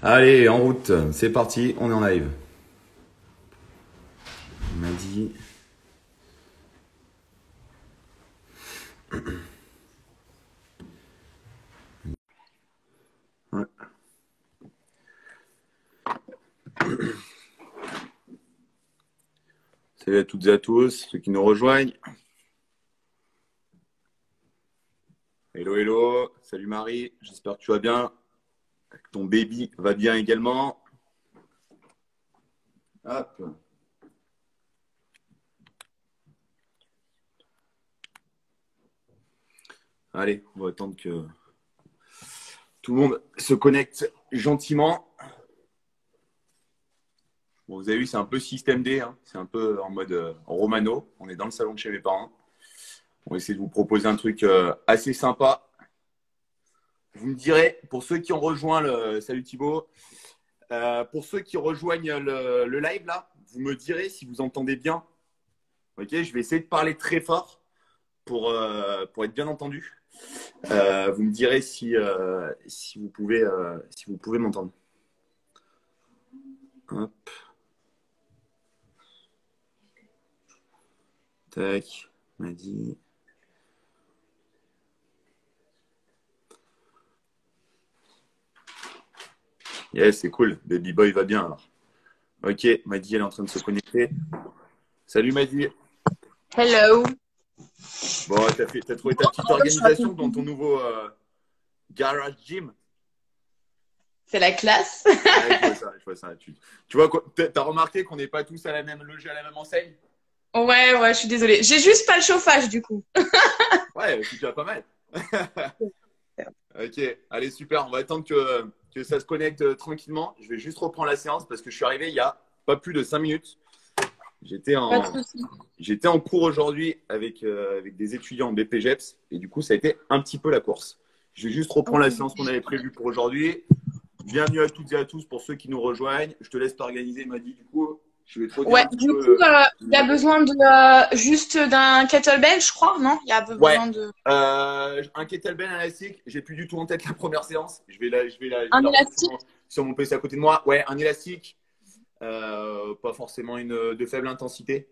Allez, en route, c'est parti, on est en live. On m'a dit. Ouais. Salut à toutes et à tous, ceux qui nous rejoignent. Hello, hello, salut Marie, j'espère que tu vas bien, que ton baby va bien également. Hop. Allez, on va attendre que tout le monde se connecte gentiment. Bon, vous avez vu, c'est un peu système D, hein. C'est un peu en mode romano. On est dans le salon de chez mes parents. On va essayer de vous proposer un truc assez sympa. Vous me direz, pour ceux qui ont rejoint le… Salut Thibaut. Pour ceux qui rejoignent le live là, vous me direz si vous entendez bien. Ok, je vais essayer de parler très fort pour être bien entendu. Vous me direz si vous pouvez m'entendre. Hop. Tac, on m'a dit. Yes, c'est cool. Baby Boy va bien alors. Ok, Maddy, elle est en train de se connecter. Salut Maddy. Hello. Bon, t'as trouvé ta petite organisation dans ton nouveau garage gym. C'est la classe. Ouais, je vois ça. Tu vois, t'as remarqué qu'on n'est pas tous à la même logé, à la même enseigne? Ouais, je suis désolée. J'ai juste pas le chauffage du coup. Ouais, c'est déjà pas mal. Ok, allez, super. On va attendre que ça se connecte tranquillement. Je vais juste reprendre la séance parce que je suis arrivé il y a pas plus de 5 minutes. J'étais Pas en, de souci. j'étais en cours aujourd'hui avec des étudiants en BPGEPS et du coup, ça a été un petit peu la course. Je vais juste reprendre la séance qu'on avait prévue pour aujourd'hui. Bienvenue à toutes et à tous pour ceux qui nous rejoignent. Je te laisse t'organiser, Maddy, du coup. Je vais te redire Ouais, un petit du coup, peu. il y a besoin de juste d'un kettlebell, je crois, non? Il y a Ouais. besoin de Un kettlebell, un élastique. J'ai plus du tout en tête la première séance. Je vais un la remettre élastique. sur mon PC à côté de moi. Ouais, un élastique. Pas forcément de faible intensité.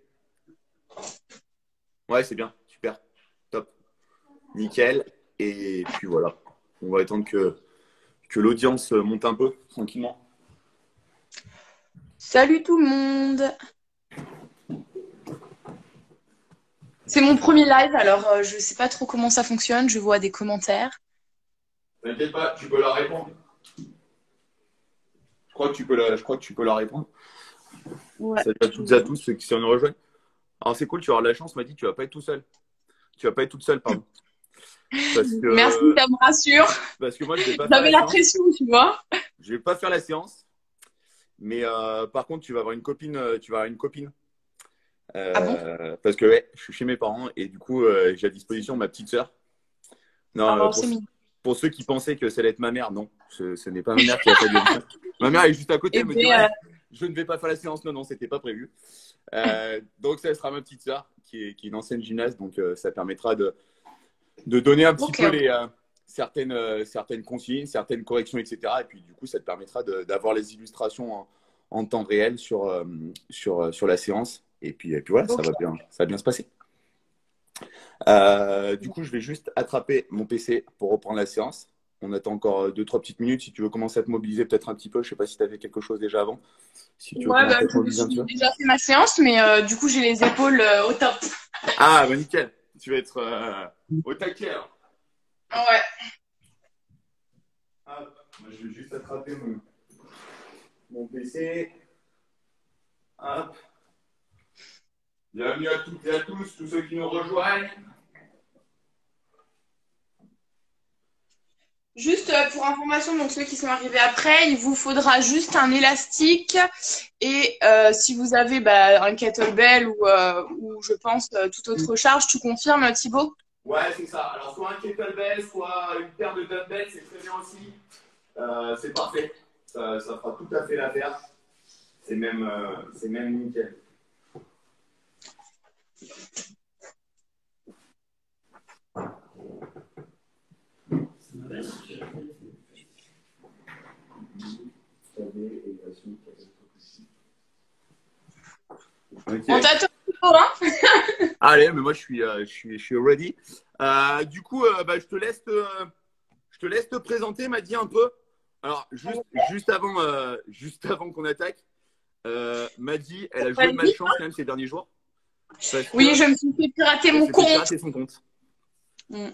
Ouais, c'est bien. Super. Top. Nickel. Et puis voilà. On va attendre que l'audience monte un peu tranquillement. Salut tout le monde. C'est mon premier live, alors je sais pas trop comment ça fonctionne. Je vois des commentaires. T'inquiète pas, tu peux la répondre. Je crois que tu peux la répondre. Ouais. Salut à toutes et à tous ceux qui nous rejoignent. Alors c'est cool, tu vas avoir de la chance, m'a dit, tu vas pas être tout seul. Tu vas pas être toute seule, pardon. Parce Merci, que, ça me rassure. parce que moi, je vais pas faire J'avais la la séance. pression, tu vois. Je vais pas faire la séance. Mais par contre, tu vas avoir une copine. Tu vas avoir une copine. Ah bon? Parce que ouais, je suis chez mes parents et du coup, j'ai à disposition ma petite sœur. Non, Oh, c'est mignon. pour ceux qui pensaient que ça allait être ma mère, non, ce n'est pas ma mère qui a fait l'émission. Ma mère est juste à côté, Eh elle me dit bien, ouais, je ne vais pas faire la séance. Non, non, c'était pas prévu. Donc ça sera ma petite sœur qui est une ancienne gymnaste, donc ça permettra de donner un petit ok. peu certaines consignes, certaines corrections, etc. Et puis du coup, ça te permettra d'avoir les illustrations en temps réel sur la séance. Et puis voilà, Ok. ça va bien se passer. Du coup, je vais juste attraper mon PC pour reprendre la séance. On attend encore 2-3 petites minutes. Si tu veux commencer à te mobiliser peut-être un petit peu, je ne sais pas si tu avais quelque chose déjà avant. Si tu veux Ouais, bah, commencer à te je me mobiliser un petit suis peu. déjà fait ma séance, mais du coup, j'ai les épaules au top. Ah, bah nickel. Tu vas être au taquet alors. Ouais. Hop, moi, je vais juste attraper mon PC. Hop. Bienvenue à toutes et à tous ceux qui nous rejoignent. Juste pour information, donc ceux qui sont arrivés après, il vous faudra juste un élastique et si vous avez un kettlebell ou je pense toute autre charge, tu confirmes Thibaut? Ouais, c'est ça. Alors, soit un kettlebell, soit une paire de dumbbells, c'est très bien aussi. C'est parfait. Ça fera tout à fait l'affaire. C'est même nickel. Ok. On t'attend toujours, hein? Allez, mais moi je suis ready. Du coup, bah, je te laisse te présenter, m'a dit un peu. Alors, juste avant qu'on attaque, Maddy, elle a joué de Vas-y. malchance quand même ces derniers jours parce Oui, que je me suis fait pirater elle mon s'est fait compte. pirater son compte. Mm.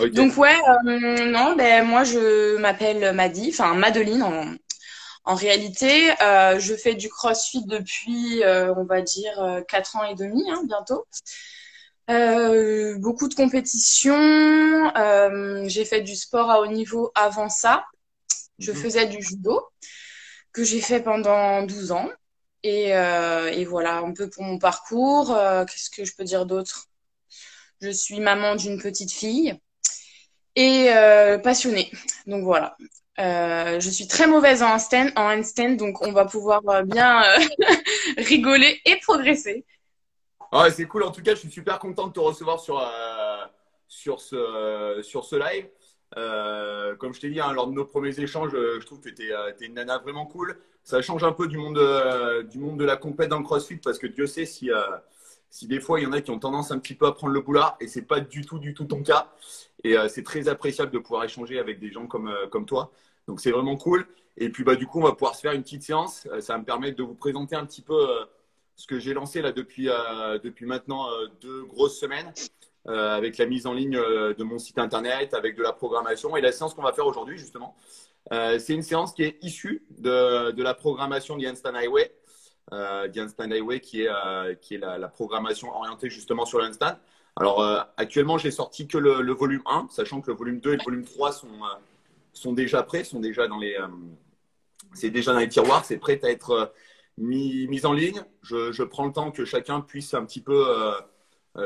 Ok. Donc ouais, non, ben moi je m'appelle Madi, enfin Madeline en réalité. Je fais du CrossFit depuis, on va dire, 4 ans et demi, hein, bientôt. Beaucoup de compétitions. J'ai fait du sport à haut niveau avant ça. Je Mhm. faisais du judo que j'ai fait pendant 12 ans. Et voilà un peu pour mon parcours. Qu'est-ce que je peux dire d'autre? Je suis maman d'une petite fille et passionnée. Donc voilà. Je suis très mauvaise en handstand, donc on va pouvoir bien rigoler et progresser. Ah, c'est cool. En tout cas, je suis super content de te recevoir sur ce live. Comme je t'ai dit, hein, lors de nos premiers échanges, je trouve que tu es, une nana vraiment cool. Ça change un peu du monde de la compète dans le CrossFit parce que Dieu sait si des fois il y en a qui ont tendance un petit peu à prendre le boulard et c'est pas du tout ton cas. Et c'est très appréciable de pouvoir échanger avec des gens comme toi. Donc c'est vraiment cool. Et puis bah, du coup, on va pouvoir se faire une petite séance. Ça va me permettre de vous présenter un petit peu ce que j'ai lancé là depuis maintenant 2 grosses semaines avec la mise en ligne de mon site internet, avec de la programmation et la séance qu'on va faire aujourd'hui justement. C'est une séance qui est issue de la programmation de Handstand Highway. The Handstand Highway qui est la programmation orientée justement sur le handstand. Alors actuellement, j'ai sorti que le volume 1, sachant que le volume 2 et le volume 3 sont déjà prêts, c'est déjà dans les tiroirs, c'est prêt à être mis en ligne. Je prends le temps que chacun puisse un petit peu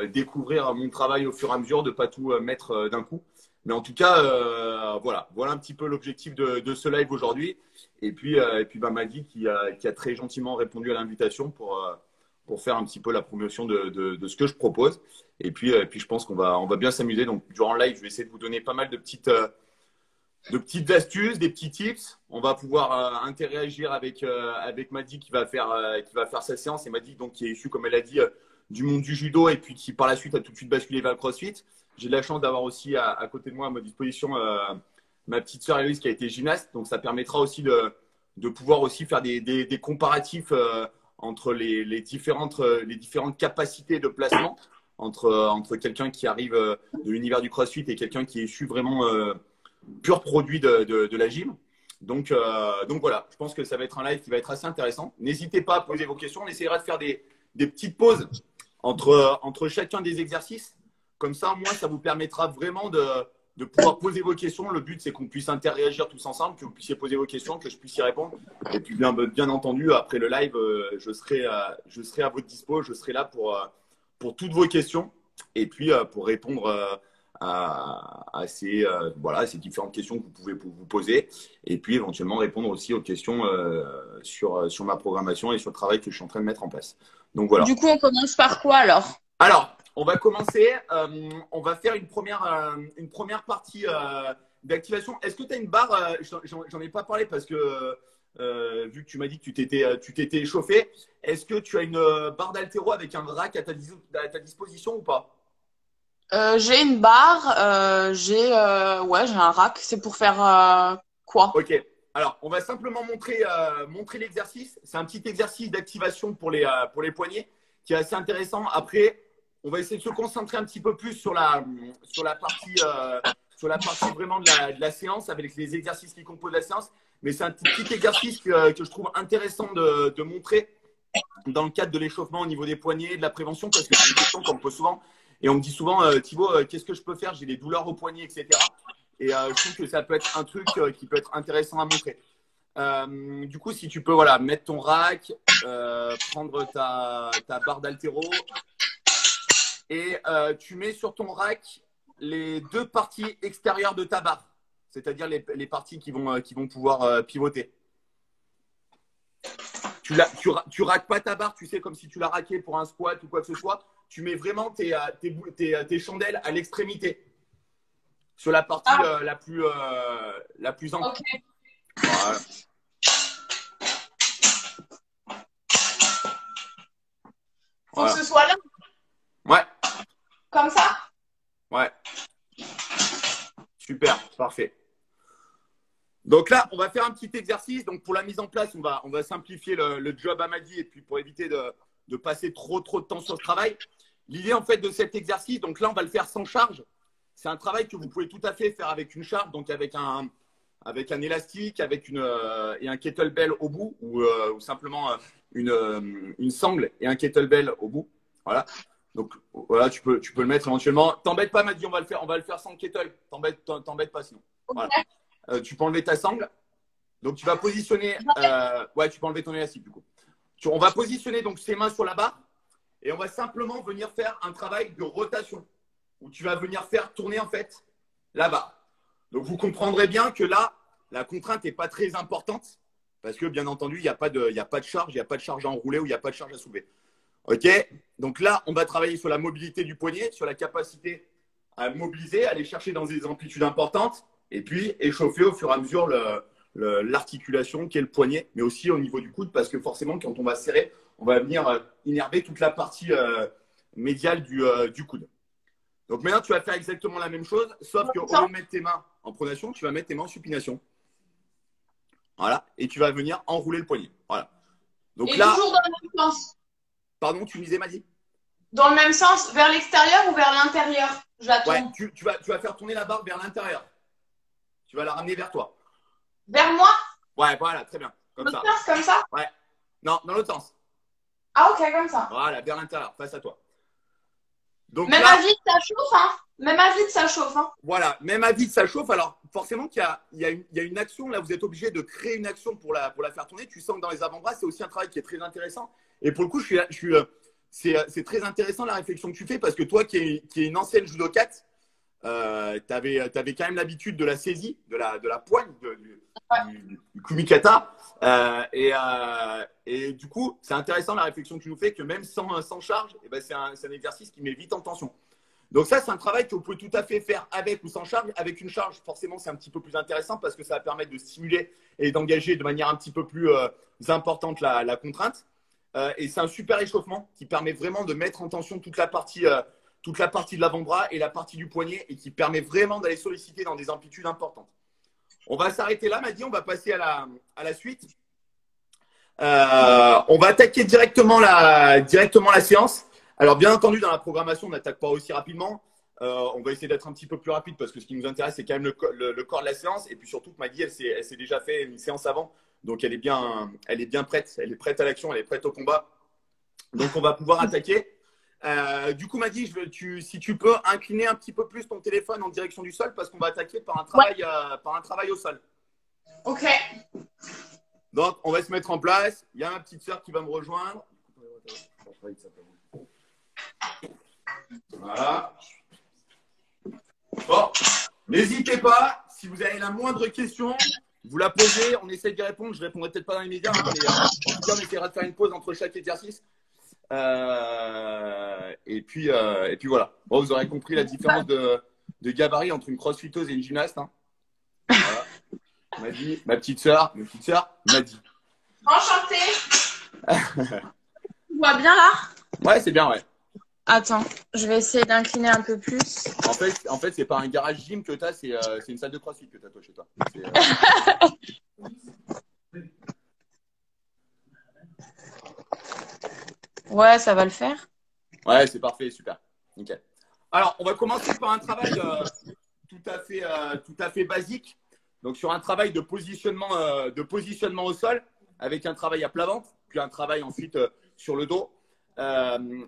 découvrir mon travail au fur et à mesure, de ne pas tout mettre d'un coup. Mais en tout cas, voilà un petit peu l'objectif de ce live aujourd'hui. Et puis bah, Maddy qui a très gentiment répondu à l'invitation pour faire un petit peu la promotion de ce que je propose. Et puis je pense on va bien s'amuser. Donc, durant le live, je vais essayer de vous donner pas mal de petites astuces, des petits tips. On va pouvoir interagir avec Maddy qui va faire sa séance. Et Maddy, donc, qui est issue, comme elle a dit, du monde du judo et puis qui, par la suite, a tout de suite basculé vers le CrossFit. J'ai de la chance d'avoir aussi à côté de moi, à ma disposition, ma petite sœur Héloïse qui a été gymnaste. Donc, ça permettra aussi de pouvoir aussi faire des comparatifs entre les différentes capacités de placement entre quelqu'un qui arrive de l'univers du CrossFit et quelqu'un qui est issu vraiment pur produit de la gym. Donc voilà, je pense que ça va être un live qui va être assez intéressant. N'hésitez pas à poser vos questions. On essaiera de faire des petites pauses entre chacun des exercices. Comme ça, au moins, ça vous permettra vraiment de pouvoir poser vos questions. Le but, c'est qu'on puisse interagir tous ensemble, que vous puissiez poser vos questions, que je puisse y répondre. Et puis, bien entendu, après le live, je serai à votre dispo. Je serai là pour toutes vos questions et puis pour répondre ces différentes questions que vous pouvez vous poser et puis éventuellement répondre aussi aux questions sur ma programmation et sur le travail que je suis en train de mettre en place. Donc voilà. Du coup, on commence par quoi alors? Alors, on va commencer. On va faire une première partie d'activation. Est-ce que tu as une barre j'en ai pas parlé parce que vu que tu m'as dit que tu t'étais échauffé, est-ce que tu as une barre d'haltéro avec un rack à ta disposition ou pas? J'ai une barre, j'ai un rack. C'est pour faire quoi? Ok. Alors, on va simplement montrer l'exercice. C'est un petit exercice d'activation pour les poignets qui est assez intéressant. Après, on va essayer de se concentrer un petit peu plus sur la partie vraiment de la séance avec les exercices qui composent la séance. Mais c'est un petit exercice que je trouve intéressant de montrer dans le cadre de l'échauffement au niveau des poignets, de la prévention, parce que c'est une question qu'on me pose souvent. Et on me dit souvent, Thibaut, qu'est-ce que je peux faire? J'ai des douleurs au poignet, etc. Et je trouve que ça peut être un truc qui peut être intéressant à montrer. Du coup, si tu peux mettre ton rack, prendre ta barre d'haltéro et tu mets sur ton rack les deux parties extérieures de ta barre, c'est-à-dire les parties qui vont pouvoir pivoter. Tu raques pas ta barre, tu sais, comme si tu la raquais pour un squat ou quoi que ce soit. Tu mets vraiment tes chandelles à l'extrémité, sur la partie la plus ample. Ok. Voilà. Faut Voilà. que ce soit là, Ouais, comme ça. ouais. Super, parfait. Donc là, on va faire un petit exercice. Donc pour la mise en place, on va simplifier le job à Madi et puis pour éviter de passer trop de temps sur ce travail. L'idée en fait de cet exercice, donc là, on va le faire sans charge. C'est un travail que vous pouvez tout à fait faire avec une charge, donc avec un élastique, et un kettlebell au bout ou simplement une sangle et un kettlebell au bout. Voilà. Donc voilà, tu peux le mettre éventuellement. T'embête pas, Madi, on va le faire sans kettle. T'embête pas sinon. Voilà. Tu peux enlever ta sangle. Donc, tu vas positionner. Ouais, tu peux enlever ton élastique du coup. On va positionner donc ses mains sur la barre et on va simplement venir faire un travail de rotation où tu vas venir faire tourner en fait la barre. Donc, vous comprendrez bien que là, la contrainte n'est pas très importante parce que bien entendu, il n'y a pas de charge, il n'y a pas de charge à enrouler ou il n'y a pas de charge à soulever. OK? Donc là, on va travailler sur la mobilité du poignet, sur la capacité à mobiliser, à aller chercher dans des amplitudes importantes. Et puis, échauffer au fur et à mesure l'articulation qui est le poignet, mais aussi au niveau du coude, parce que forcément, quand on va serrer, on va venir innerver toute la partie médiale du coude. Donc maintenant, tu vas faire exactement la même chose, sauf qu'au lieu de mettre tes mains en pronation, tu vas mettre tes mains en supination. Voilà. Et tu vas venir enrouler le poignet. Voilà. Donc Et là, toujours dans le même sens. pardon, tu me disais, Madi? Dans le même sens, vers l'extérieur ou vers l'intérieur? J'attends. Ouais, tu vas faire tourner la barre vers l'intérieur. Tu vas la ramener vers toi. Vers moi? Ouais, voilà, très bien. Comme ça. Comme ça? Ouais. Non, dans l'autre sens. Ah, ok, comme ça. Voilà, vers l'intérieur, face à toi. Donc même là, à vide, ça chauffe, hein? Même à vide, ça chauffe, hein? voilà, même à vide, ça chauffe. Alors, forcément qu'il y a une action. Là, vous êtes obligé de créer une action pour la faire tourner. Tu sens que dans les avant-bras, c'est aussi un travail qui est très intéressant. Et pour le coup, c'est très intéressant la réflexion que tu fais parce que toi, qui est une ancienne judokate, tu avais quand même l'habitude de la saisie, de la poigne, du kumikata. Et du coup, c'est intéressant la réflexion que tu nous fais que même sans charge, eh ben, c'est un exercice qui met vite en tension. Donc ça, c'est un travail que vous pouvez tout à fait faire avec ou sans charge. Avec une charge, forcément, c'est un petit peu plus intéressant parce que ça va permettre de stimuler et d'engager de manière un petit peu plus importante la contrainte. Et c'est un super échauffement qui permet vraiment de mettre en tension toute la partie de l'avant-bras et la partie du poignet et qui permet vraiment d'aller solliciter dans des amplitudes importantes. On va s'arrêter là, Madi. On va passer à la suite. On va attaquer directement la séance. Alors, bien entendu, dans la programmation, on n'attaque pas aussi rapidement. On va essayer d'être un petit peu plus rapide parce que ce qui nous intéresse, c'est quand même le corps de la séance. Et puis surtout, Madi, elle s'est déjà fait une séance avant. Donc, elle est bien prête. Elle est prête à l'action, elle est prête au combat. Donc, on va pouvoir attaquer. Du coup, Madi, si tu peux incliner un petit peu plus ton téléphone en direction du sol parce qu'on va attaquer par un travail au sol. Ok. Donc, on va se mettre en place. Il y a ma petite sœur qui va me rejoindre. Voilà. Bon, n'hésitez pas. Si vous avez la moindre question, vous la posez. On essaie d'y répondre. Je ne répondrai peut-être pas dans les médias, mais en tout cas, on essaiera de faire une pause entre chaque exercice. Et puis voilà. Bon, vous aurez compris la différence de gabarit entre une crossfiteuse et une gymnaste. Hein. Voilà. Madi, ma petite sœur, Madi. Enchantée. Tu vois bien là? Ouais, c'est bien, ouais. Attends, je vais essayer d'incliner un peu plus. En fait, c'est pas un garage gym que tu as, c'est une salle de crossfit que tu as toi chez toi. Ouais, ça va le faire. Ouais, c'est parfait, super. Nickel. Alors, on va commencer par un travail tout à fait basique. Donc, sur un travail de positionnement au sol, avec un travail à plat ventre, puis un travail ensuite sur le dos.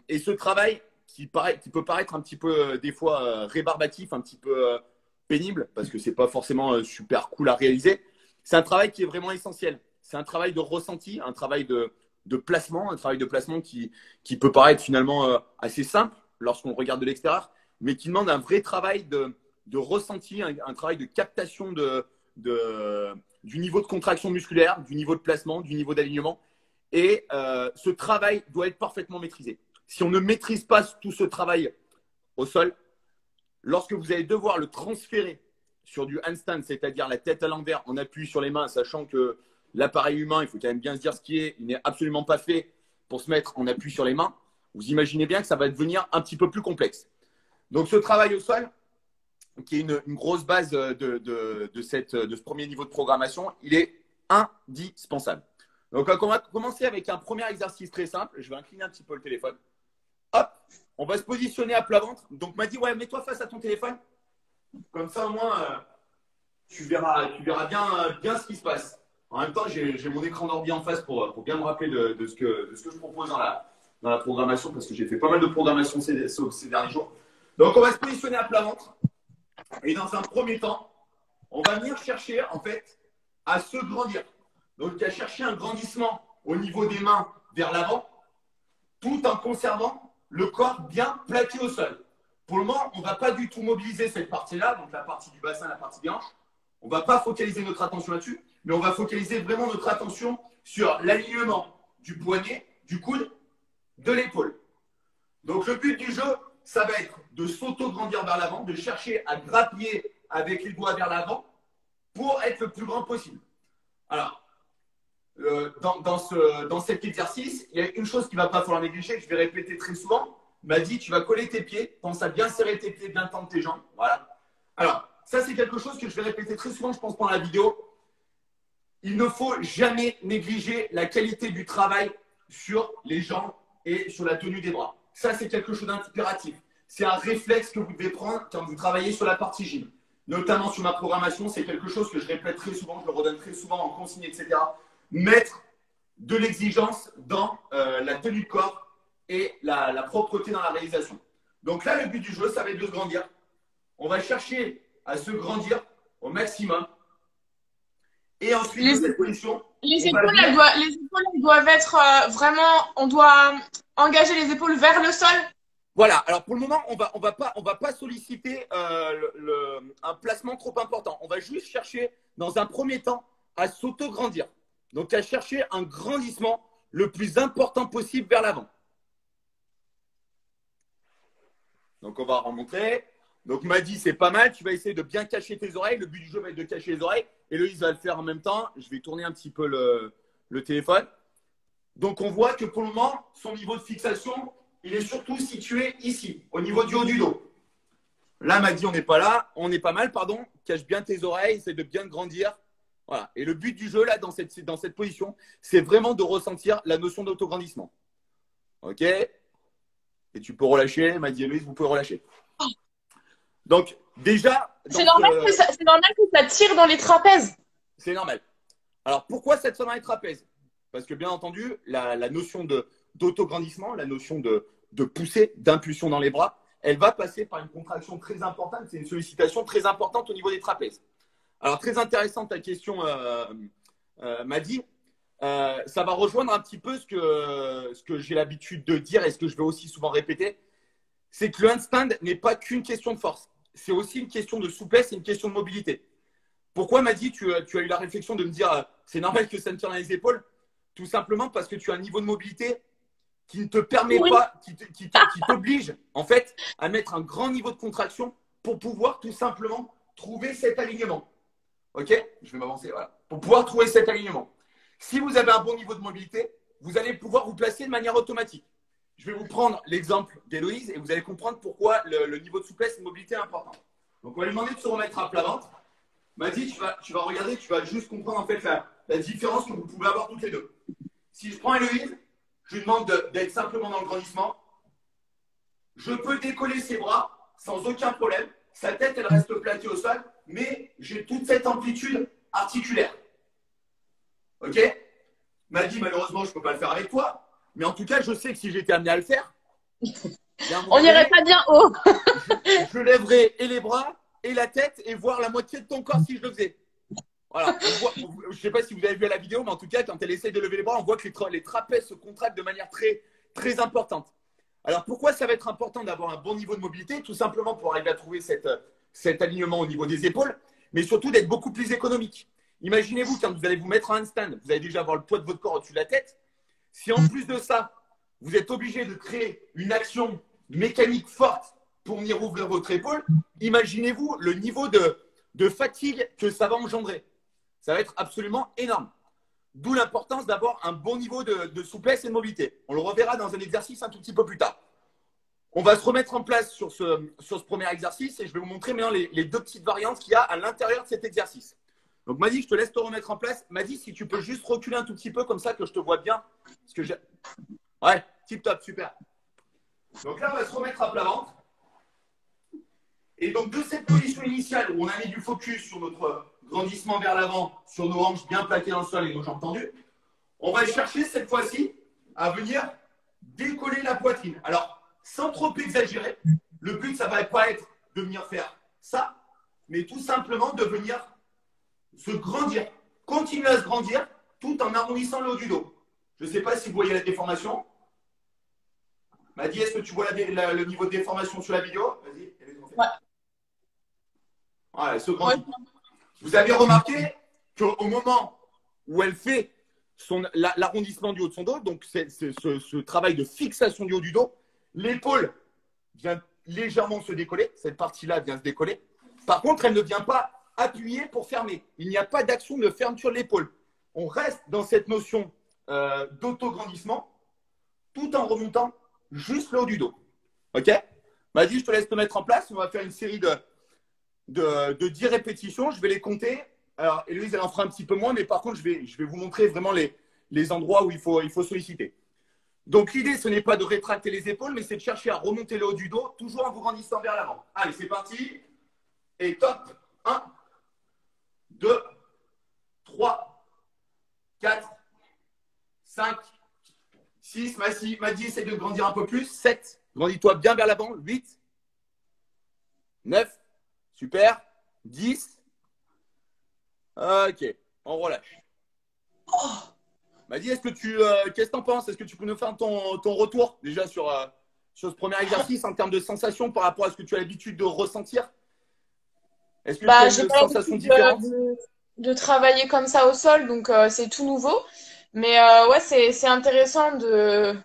Et ce travail qui peut paraître un petit peu des fois rébarbatif, un petit peu pénible, parce que c'est pas forcément super cool à réaliser. C'est un travail qui est vraiment essentiel. C'est un travail de ressenti, un travail de placement, un travail de placement qui peut paraître finalement assez simple lorsqu'on regarde de l'extérieur, mais qui demande un vrai travail de ressenti, un travail de captation du niveau de contraction musculaire, du niveau de placement, du niveau d'alignement. Et ce travail doit être parfaitement maîtrisé. Si on ne maîtrise pas tout ce travail au sol, lorsque vous allez devoir le transférer sur du handstand, c'est-à-dire la tête à l'envers en appui sur les mains, sachant que l'appareil humain, il faut quand même bien se dire ce qui est, il n'est absolument pas fait pour se mettre en appui sur les mains. vous imaginez bien que ça va devenir un petit peu plus complexe. Donc, ce travail au sol, qui est une grosse base de ce premier niveau de programmation, il est indispensable. Donc, on va commencer avec un premier exercice très simple. Je vais incliner un petit peu le téléphone. Hop, on va se positionner à plat ventre. Donc, m'a dit, ouais, mets-toi face à ton téléphone. Comme ça, au moins, tu verras bien ce qui se passe. En même temps, j'ai mon écran d'ordi en face pour bien me rappeler de ce que je propose dans la programmation, parce que j'ai fait pas mal de programmation ces derniers jours. Donc, on va se positionner à plat ventre. Et dans un premier temps, on va venir chercher, en fait, à se grandir. Donc, à chercher un grandissement au niveau des mains vers l'avant, tout en conservant le corps bien plaqué au sol. Pour le moment, on ne va pas du tout mobiliser cette partie-là, donc la partie du bassin, la partie des hanches. On ne va pas focaliser notre attention là-dessus, mais on va focaliser vraiment notre attention sur l'alignement du poignet, du coude, de l'épaule. Donc, le but du jeu, ça va être de s'auto-grandir vers l'avant, de chercher à grappiller avec les doigts vers l'avant pour être le plus grand possible. Alors, dans cet exercice, il y a une chose qu'il ne va pas falloir négliger, que je vais répéter très souvent. Il m'a dit, tu vas coller tes pieds, pense à bien serrer tes pieds, bien tendre tes jambes. Voilà. Alors, ça, c'est quelque chose que je vais répéter très souvent, je pense, pendant la vidéo. Il ne faut jamais négliger la qualité du travail sur les jambes et sur la tenue des bras. Ça, c'est quelque chose d'impératif. C'est un réflexe que vous devez prendre quand vous travaillez sur la partie gym. Notamment sur ma programmation, c'est quelque chose que je répète très souvent, je le redonne très souvent en consigne, etc. Mettre de l'exigence dans la tenue de corps et la propreté dans la réalisation. Donc là, le but du jeu, ça va être de se grandir. On va chercher à se grandir au maximum. Et ensuite, de cette position, les épaules, elles doivent être vraiment… On doit engager les épaules vers le sol. Voilà. Alors, pour le moment, on va pas solliciter un placement trop important. On va juste chercher, dans un premier temps, à s'auto-grandir. Donc, à chercher un grandissement le plus important possible vers l'avant. Donc, on va remontrer. Donc, m'a dit, c'est pas mal. Tu vas essayer de bien cacher tes oreilles. Le but du jeu va être de cacher les oreilles. Héloïse va le faire en même temps. Je vais tourner un petit peu le téléphone. Donc, on voit que pour le moment, son niveau de fixation, il est surtout situé ici, au niveau du haut du dos. Là, m'a dit, on n'est pas là. On est pas mal, pardon. Cache bien tes oreilles. Essaie de bien grandir. Voilà. Et le but du jeu, là, dans cette position, c'est vraiment de ressentir la notion d'autograndissement. OK? Et tu peux relâcher. M'a dit, Héloïse, vous pouvez relâcher. Donc, déjà… C'est normal que ça tire dans les trapèzes. C'est normal. Alors, pourquoi ça tire dans les trapèzes? Parce que, bien entendu, la notion d'autograndissement, la notion de poussée, d'impulsion dans les bras, elle va passer par une contraction très importante. C'est une sollicitation très importante au niveau des trapèzes. Alors, très intéressante ta question, Madi. Ça va rejoindre un petit peu ce que j'ai l'habitude de dire et ce que je vais aussi souvent répéter. C'est que le handstand n'est pas qu'une question de force. C'est aussi une question de souplesse et une question de mobilité. Pourquoi, Madi, tu as eu la réflexion de me dire c'est normal que ça me tire dans les épaules? Tout simplement parce que tu as un niveau de mobilité qui ne te permet pas, qui t'oblige en fait à mettre un grand niveau de contraction pour pouvoir tout simplement trouver cet alignement. OK? Je vais m'avancer, voilà. Pour pouvoir trouver cet alignement. Si vous avez un bon niveau de mobilité, vous allez pouvoir vous placer de manière automatique. Je vais vous prendre l'exemple d'Héloïse et vous allez comprendre pourquoi le niveau de souplesse et de mobilité est important. Donc, on va lui demander de se remettre à plat ventre. Madi, tu vas regarder, tu vas juste comprendre en fait la différence que vous pouvez avoir toutes les deux. Si je prends Héloïse, je lui demande d'être simplement dans le grandissement. Je peux décoller ses bras sans aucun problème. Sa tête, elle reste plaquée au sol, mais j'ai toute cette amplitude articulaire. OK? Madi, malheureusement, je ne peux pas le faire avec toi. Mais en tout cas, je sais que si j'étais amené à le faire, on n'irait pas bien haut. je lèverais et les bras et la tête et voir la moitié de ton corps si je le faisais. Voilà. Je ne sais pas si vous avez vu la vidéo, mais en tout cas, quand elle essaie de lever les bras, on voit que les trapèzes se contractent de manière très, très importante. Alors, pourquoi ça va être important d'avoir un bon niveau de mobilité? Tout simplement pour arriver à trouver cet alignement au niveau des épaules, mais surtout d'être beaucoup plus économique. Imaginez-vous, quand vous allez vous mettre en handstand, vous allez déjà avoir le poids de votre corps au-dessus de la tête. Si en plus de ça, vous êtes obligé de créer une action mécanique forte pour venir ouvrir votre épaule, imaginez-vous le niveau de fatigue que ça va engendrer. Ça va être absolument énorme. D'où l'importance d'avoir un bon niveau de souplesse et de mobilité. On le reverra dans un exercice un tout petit peu plus tard. On va se remettre en place sur ce premier exercice et je vais vous montrer maintenant les deux petites variantes qu'il y a à l'intérieur de cet exercice. Donc, Madi, je te laisse te remettre en place. Madi, si tu peux juste reculer un tout petit peu comme ça que je te vois bien. Parce que ouais, tip top, super. Donc là, on va se remettre à plat ventre. Et donc, de cette position initiale où on a mis du focus sur notre grandissement vers l'avant, sur nos hanches bien plaquées dans le sol et nos jambes tendues, on va chercher cette fois-ci à venir décoller la poitrine. Alors, sans trop exagérer, le but, ça ne va pas être de venir faire ça, mais tout simplement de venir se grandir, continuer à se grandir tout en arrondissant le haut du dos. Je ne sais pas si vous voyez la déformation. Madi, est-ce que tu vois le niveau de déformation sur la vidéo? Vas-y. Ouais. Voilà, elle se grandit. Ouais. Vous avez remarqué qu'au moment où elle fait l'arrondissement du haut de son dos, donc ce travail de fixation du haut du dos, l'épaule vient légèrement se décoller. Cette partie-là vient se décoller. Par contre, elle ne vient pas appuyer pour fermer. Il n'y a pas d'action de fermeture de l'épaule. On reste dans cette notion d'autograndissement tout en remontant juste le haut du dos. OK? Madi, je te laisse te mettre en place. On va faire une série de 10 répétitions. Je vais les compter. Alors, Héloïse, elle en fera un petit peu moins, mais par contre, je vais vous montrer vraiment les endroits où il faut solliciter. Donc, l'idée, ce n'est pas de rétracter les épaules, mais c'est de chercher à remonter le haut du dos, toujours en vous grandissant vers l'avant. Allez, c'est parti. Et top. 1, 2, 3, 4, 5, 6. Madi, essaie de grandir un peu plus. 7. Grandis-toi bien vers l'avant. 8, 9. Super. 10. Ok. On relâche. Oh. Madi, qu'est-ce que tu en penses? Est-ce que tu peux nous faire ton retour déjà sur ce premier exercice en termes de sensations par rapport à ce que tu as l'habitude de ressentir? Est-ce que tu as une sensation différente de travailler comme ça au sol, donc c'est tout nouveau. Mais ouais, c'est intéressant de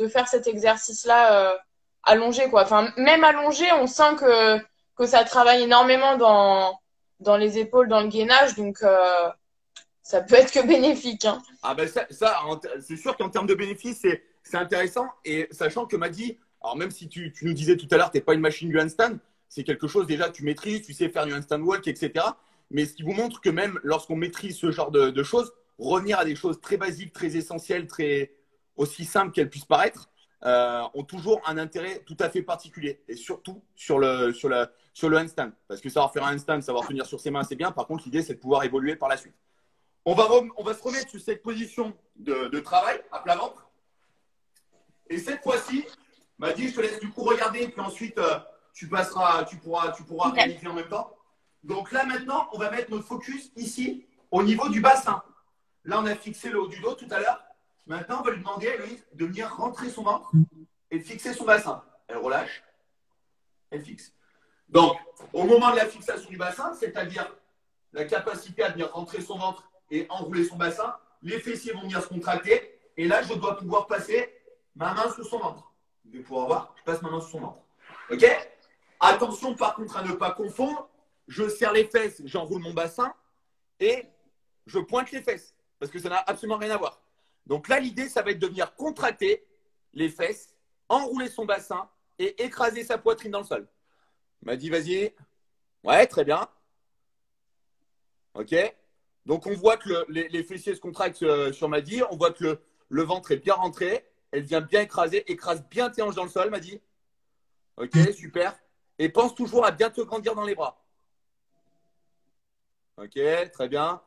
faire cet exercice-là allongé, quoi. Enfin, même allongé, on sent que ça travaille énormément dans les épaules, dans le gainage, donc ça peut être que bénéfique. Hein. Ah ben ça c'est sûr qu'en termes de bénéfices, c'est intéressant. Et sachant que Madi, alors même si tu nous disais tout à l'heure, tu n'es pas une machine du handstand, c'est quelque chose déjà tu maîtrises, tu sais faire du handstand walk, etc. Mais ce qui vous montre que même lorsqu'on maîtrise ce genre de choses, revenir à des choses très basiques, très essentielles, aussi simples qu'elles puissent paraître, ont toujours un intérêt tout à fait particulier. Et surtout sur le handstand. Parce que savoir faire un handstand, savoir tenir sur ses mains, c'est bien. Par contre, l'idée, c'est de pouvoir évoluer par la suite. On va se remettre sur cette position de travail à plat ventre. Et cette fois-ci, Madi, je te laisse du coup regarder. Puis ensuite, tu pourras réaliser en même temps. Donc là, maintenant, on va mettre notre focus ici, au niveau du bassin. Là, on a fixé le haut du dos tout à l'heure. Maintenant, on va lui demander à Héloïse de venir rentrer son ventre et de fixer son bassin. Elle relâche, elle fixe. Donc, au moment de la fixation du bassin, c'est-à-dire la capacité à venir rentrer son ventre et enrouler son bassin, les fessiers vont venir se contracter. Et là, je dois pouvoir passer ma main sous son ventre. Vous devez pouvoir voir, je passe ma main sous son ventre. OK? Attention, par contre, à ne pas confondre. Je serre les fesses, j'enroule mon bassin et je pointe les fesses parce que ça n'a absolument rien à voir. Donc là, l'idée, ça va être de venir contracter les fesses, enrouler son bassin et écraser sa poitrine dans le sol. Madi, vas-y. Ouais, très bien. OK. Donc, on voit que les fessiers se contractent sur Madi. On voit que le ventre est bien rentré. Elle vient bien écraser. Écrase bien tes hanches dans le sol, Madi. OK, super. Et pense toujours à bien te grandir dans les bras. OK, très bien.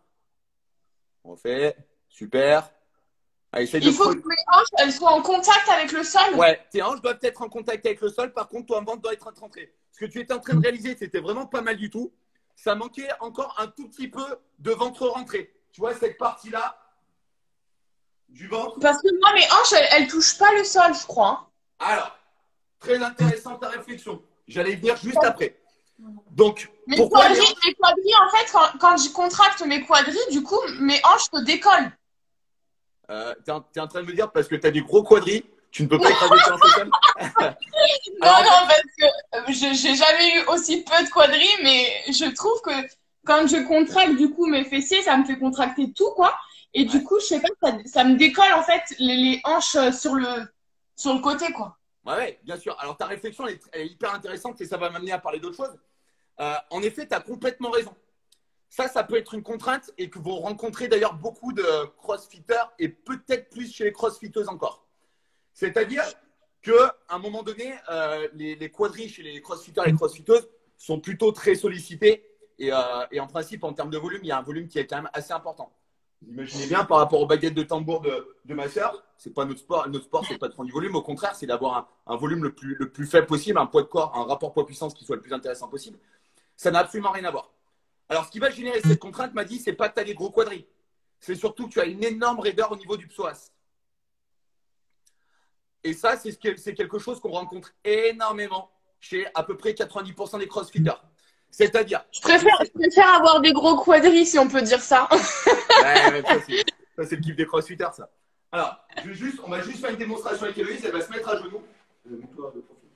On fait. Super. Allez, il faut que mes hanches elles soient en contact avec le sol. Ouais, tes hanches doivent être en contact avec le sol. Par contre, ton ventre doit être rentré. Ce que tu étais en train de réaliser, c'était vraiment pas mal du tout. Ça manquait encore un tout petit peu de ventre rentré. Tu vois, cette partie-là du ventre. Parce que moi, mes hanches, elles touchent pas le sol, je crois. Alors, très intéressante ta réflexion. J'allais y venir juste après. Donc, mes quadris, en fait, quand je contracte mes quadris, du coup, mes hanches se décollent. Tu es en train de me dire parce que tu as des gros quadris, tu ne peux pas écraser tes hanches au sol. Non, parce que j'ai jamais eu aussi peu de quadris, mais je trouve que quand je contracte du coup mes fessiers, ça me fait contracter tout, quoi. Et du Ouais. coup, je sais pas, ça me décolle en fait les hanches sur le côté, quoi. Ouais, ouais, bien sûr. Alors, ta réflexion, elle est hyper intéressante et ça va m'amener à parler d'autre chose. En effet, tu as complètement raison. Ça peut être une contrainte et que vous rencontrez d'ailleurs beaucoup de crossfitters et peut-être plus chez les crossfitteuses encore. C'est-à-dire qu'à un moment donné, les quadris chez les crossfitters et les crossfitteuses sont plutôt très sollicités et en principe, en termes de volume, il y a un volume qui est quand même assez important. Vous imaginez bien par rapport aux baguettes de tambour de ma sœur, c'est pas notre sport. Notre sport, c'est pas de prendre du volume. Au contraire, c'est d'avoir un volume le plus faible possible, un poids de corps, un rapport poids-puissance qui soit le plus intéressant possible. Ça n'a absolument rien à voir. Alors, ce qui va générer cette contrainte, m'a dit, c'est pas que tu as des gros quadris. C'est surtout que tu as une énorme raideur au niveau du psoas. Et ça, c'est quelque chose qu'on rencontre énormément chez à peu près 90% des crossfitters. C'est-à-dire. Je préfère avoir des gros quadris, si on peut dire ça. Ouais, ça, c'est le kiff des crossfitters, ça. Alors, on va juste faire une démonstration avec Héloïse. Elle va se mettre à genoux. Mets-toi de profil.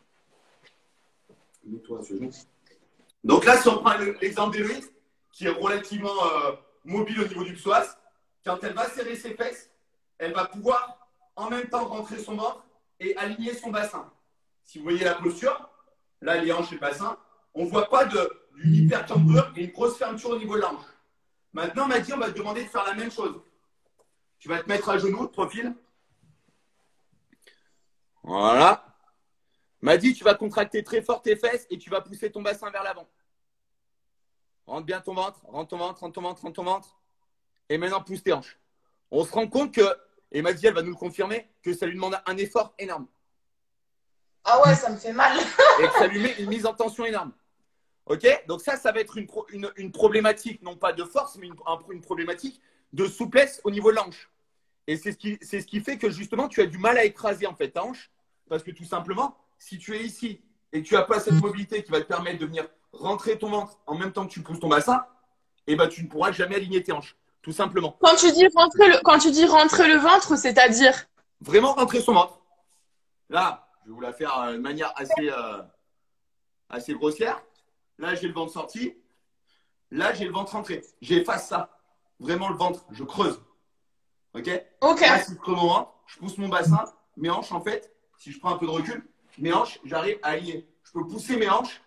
Mets-toi à ce genou. Donc là, si on prend l'exemple d'Héloïse, qui est relativement mobile au niveau du psoas, quand elle va serrer ses fesses, elle va pouvoir en même temps rentrer son ventre et aligner son bassin. Si vous voyez la posture, là, les hanches et le bassin, on ne voit pas d'une hyper-cambrure et une grosse fermeture au niveau de l'ange. Maintenant, on m'a dit, on va te demander de faire la même chose. Tu vas te mettre à genoux, de profil. Voilà. M'a dit, tu vas contracter très fort tes fesses et tu vas pousser ton bassin vers l'avant. Rentre bien ton ventre, rentre ton ventre, rentre ton ventre, rentre ton ventre. Et maintenant, pousse tes hanches. On se rend compte que, et m'a dit, elle va nous le confirmer, que ça lui demande un effort énorme. Ah ouais, ça me fait mal. Et que ça lui met une mise en tension énorme. Ok? Donc ça va être une problématique, non pas de force, mais une problématique de souplesse au niveau de l'hanche. Et c'est ce qui fait que justement, tu as du mal à écraser en fait ta hanche. Parce que tout simplement, si tu es ici et que tu n'as pas cette mobilité qui va te permettre de venir rentrer ton ventre en même temps que tu pousses ton bassin, eh ben, tu ne pourras jamais aligner tes hanches. Tout simplement. Quand tu dis rentrer le ventre, c'est-à-dire? Vraiment rentrer son ventre. Là, je vais vous la faire de manière assez grossière. Là, j'ai le ventre sorti. Là, j'ai le ventre rentré. J'efface ça. Vraiment le ventre. Je creuse. OK? Ok. Là, si je creuse mon ventre, je pousse mon bassin. Mes hanches, en fait, si je prends un peu de recul, mes hanches, j'arrive à aligner. Je peux pousser mes hanches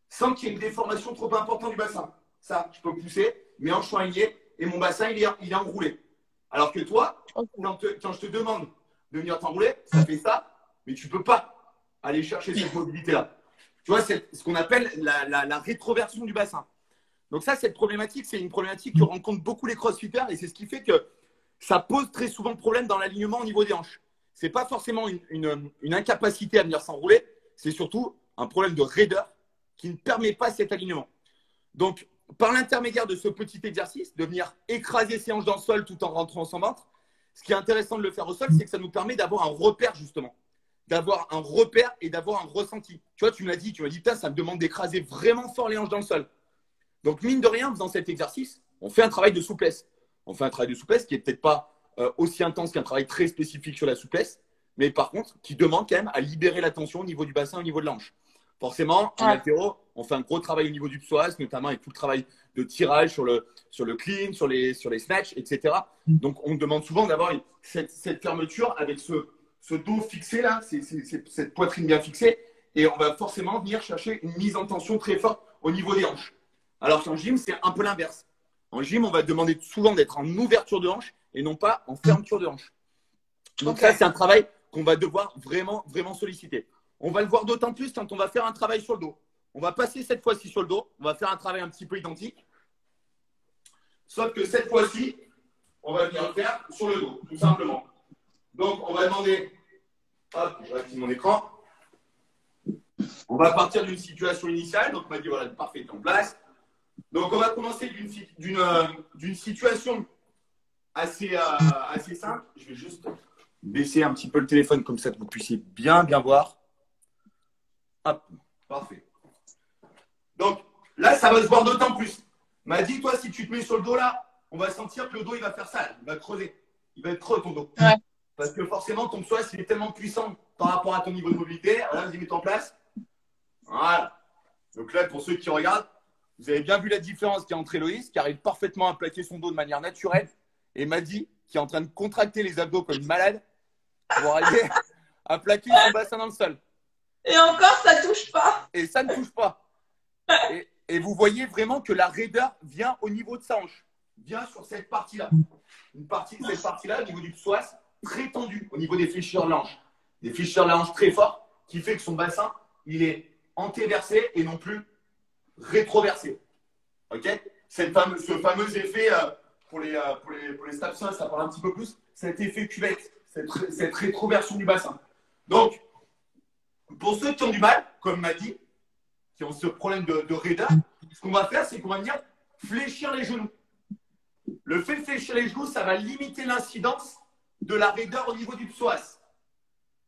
sans qu'il y ait une déformation trop importante du bassin. Ça, je peux pousser. Mes hanches sont alignées et mon bassin, il est enroulé. Alors que toi, quand je te demande de venir t'enrouler, ça fait ça, mais tu ne peux pas aller chercher cette mobilité-là. Tu vois, c'est ce qu'on appelle la rétroversion du bassin. Donc ça, cette problématique, c'est une problématique que rencontrent beaucoup les crossfitters et c'est ce qui fait que ça pose très souvent problème dans l'alignement au niveau des hanches. Ce n'est pas forcément une incapacité à venir s'enrouler, c'est surtout un problème de raideur qui ne permet pas cet alignement. Donc, par l'intermédiaire de ce petit exercice, de venir écraser ses hanches dans le sol tout en rentrant son ventre, ce qui est intéressant de le faire au sol, c'est que ça nous permet d'avoir un repère justement. D'avoir un repère et d'avoir un ressenti. Tu vois, tu m'as dit, putain, ça me demande d'écraser vraiment fort les hanches dans le sol. Donc, mine de rien, en faisant cet exercice, on fait un travail de souplesse. On fait un travail de souplesse qui n'est peut-être pas aussi intense qu'un travail très spécifique sur la souplesse, mais par contre, qui demande quand même à libérer la tension au niveau du bassin, au niveau de l'hanche. Forcément, en haltéro, on fait un gros travail au niveau du psoas, notamment avec tout le travail de tirage sur le clean, sur les snatchs, etc. Donc, on demande souvent d'avoir cette fermeture avec ce dos fixé là, cette poitrine bien fixée, et on va forcément venir chercher une mise en tension très forte au niveau des hanches. Alors qu'en gym, c'est un peu l'inverse. En gym, on va demander souvent d'être en ouverture de hanche et non pas en fermeture de hanche. Donc ça, c'est un travail qu'on va devoir vraiment, vraiment solliciter. On va le voir d'autant plus quand on va faire un travail sur le dos. On va passer cette fois-ci sur le dos. On va faire un travail un petit peu identique. Sauf que cette fois-ci, on va venir le faire sur le dos, tout simplement. Donc, on va demander, hop, je réactive mon écran. On va partir d'une situation initiale. Donc, on m'a dit, voilà, parfait, en place. Donc, on va commencer d'une situation assez simple. Je vais juste baisser un petit peu le téléphone comme ça que vous puissiez bien voir. Hop, parfait. Donc, là, ça va se voir d'autant plus. On m'a dit, toi, si tu te mets sur le dos là, on va sentir que le dos, il va faire ça. Il va creuser. Il va être creux, ton dos. Ouais. Parce que forcément, ton psoas, il est tellement puissant par rapport à ton niveau de mobilité. Voilà, vas-y, mets-toi en place. Voilà. Donc là, pour ceux qui regardent, vous avez bien vu la différence qu'il y a entre Héloïse, qui arrive parfaitement à plaquer son dos de manière naturelle, et Maddy, qui est en train de contracter les abdos comme une malade pour arriver à plaquer son bassin dans le sol. Et encore, ça touche pas. Et ça ne touche pas. Et vous voyez vraiment que la raideur vient au niveau de sa hanche. Vient sur cette partie-là. Cette partie-là, au niveau du psoas, très tendue, au niveau des fléchisseurs de la hanche. Des fléchisseurs de la hanche très forts, qui fait que son bassin, il est antéversé et non plus rétroversé. Ok? Ce fameux effet, pour les stapsiens, ça parle un petit peu plus, cet effet cuvette, cette rétroversion du bassin. Donc, pour ceux qui ont du mal, comme m'a dit, qui ont ce problème de raideur, ce qu'on va faire, c'est qu'on va venir fléchir les genoux. Le fait de fléchir les genoux, ça va limiter l'incidence de la raideur au niveau du psoas.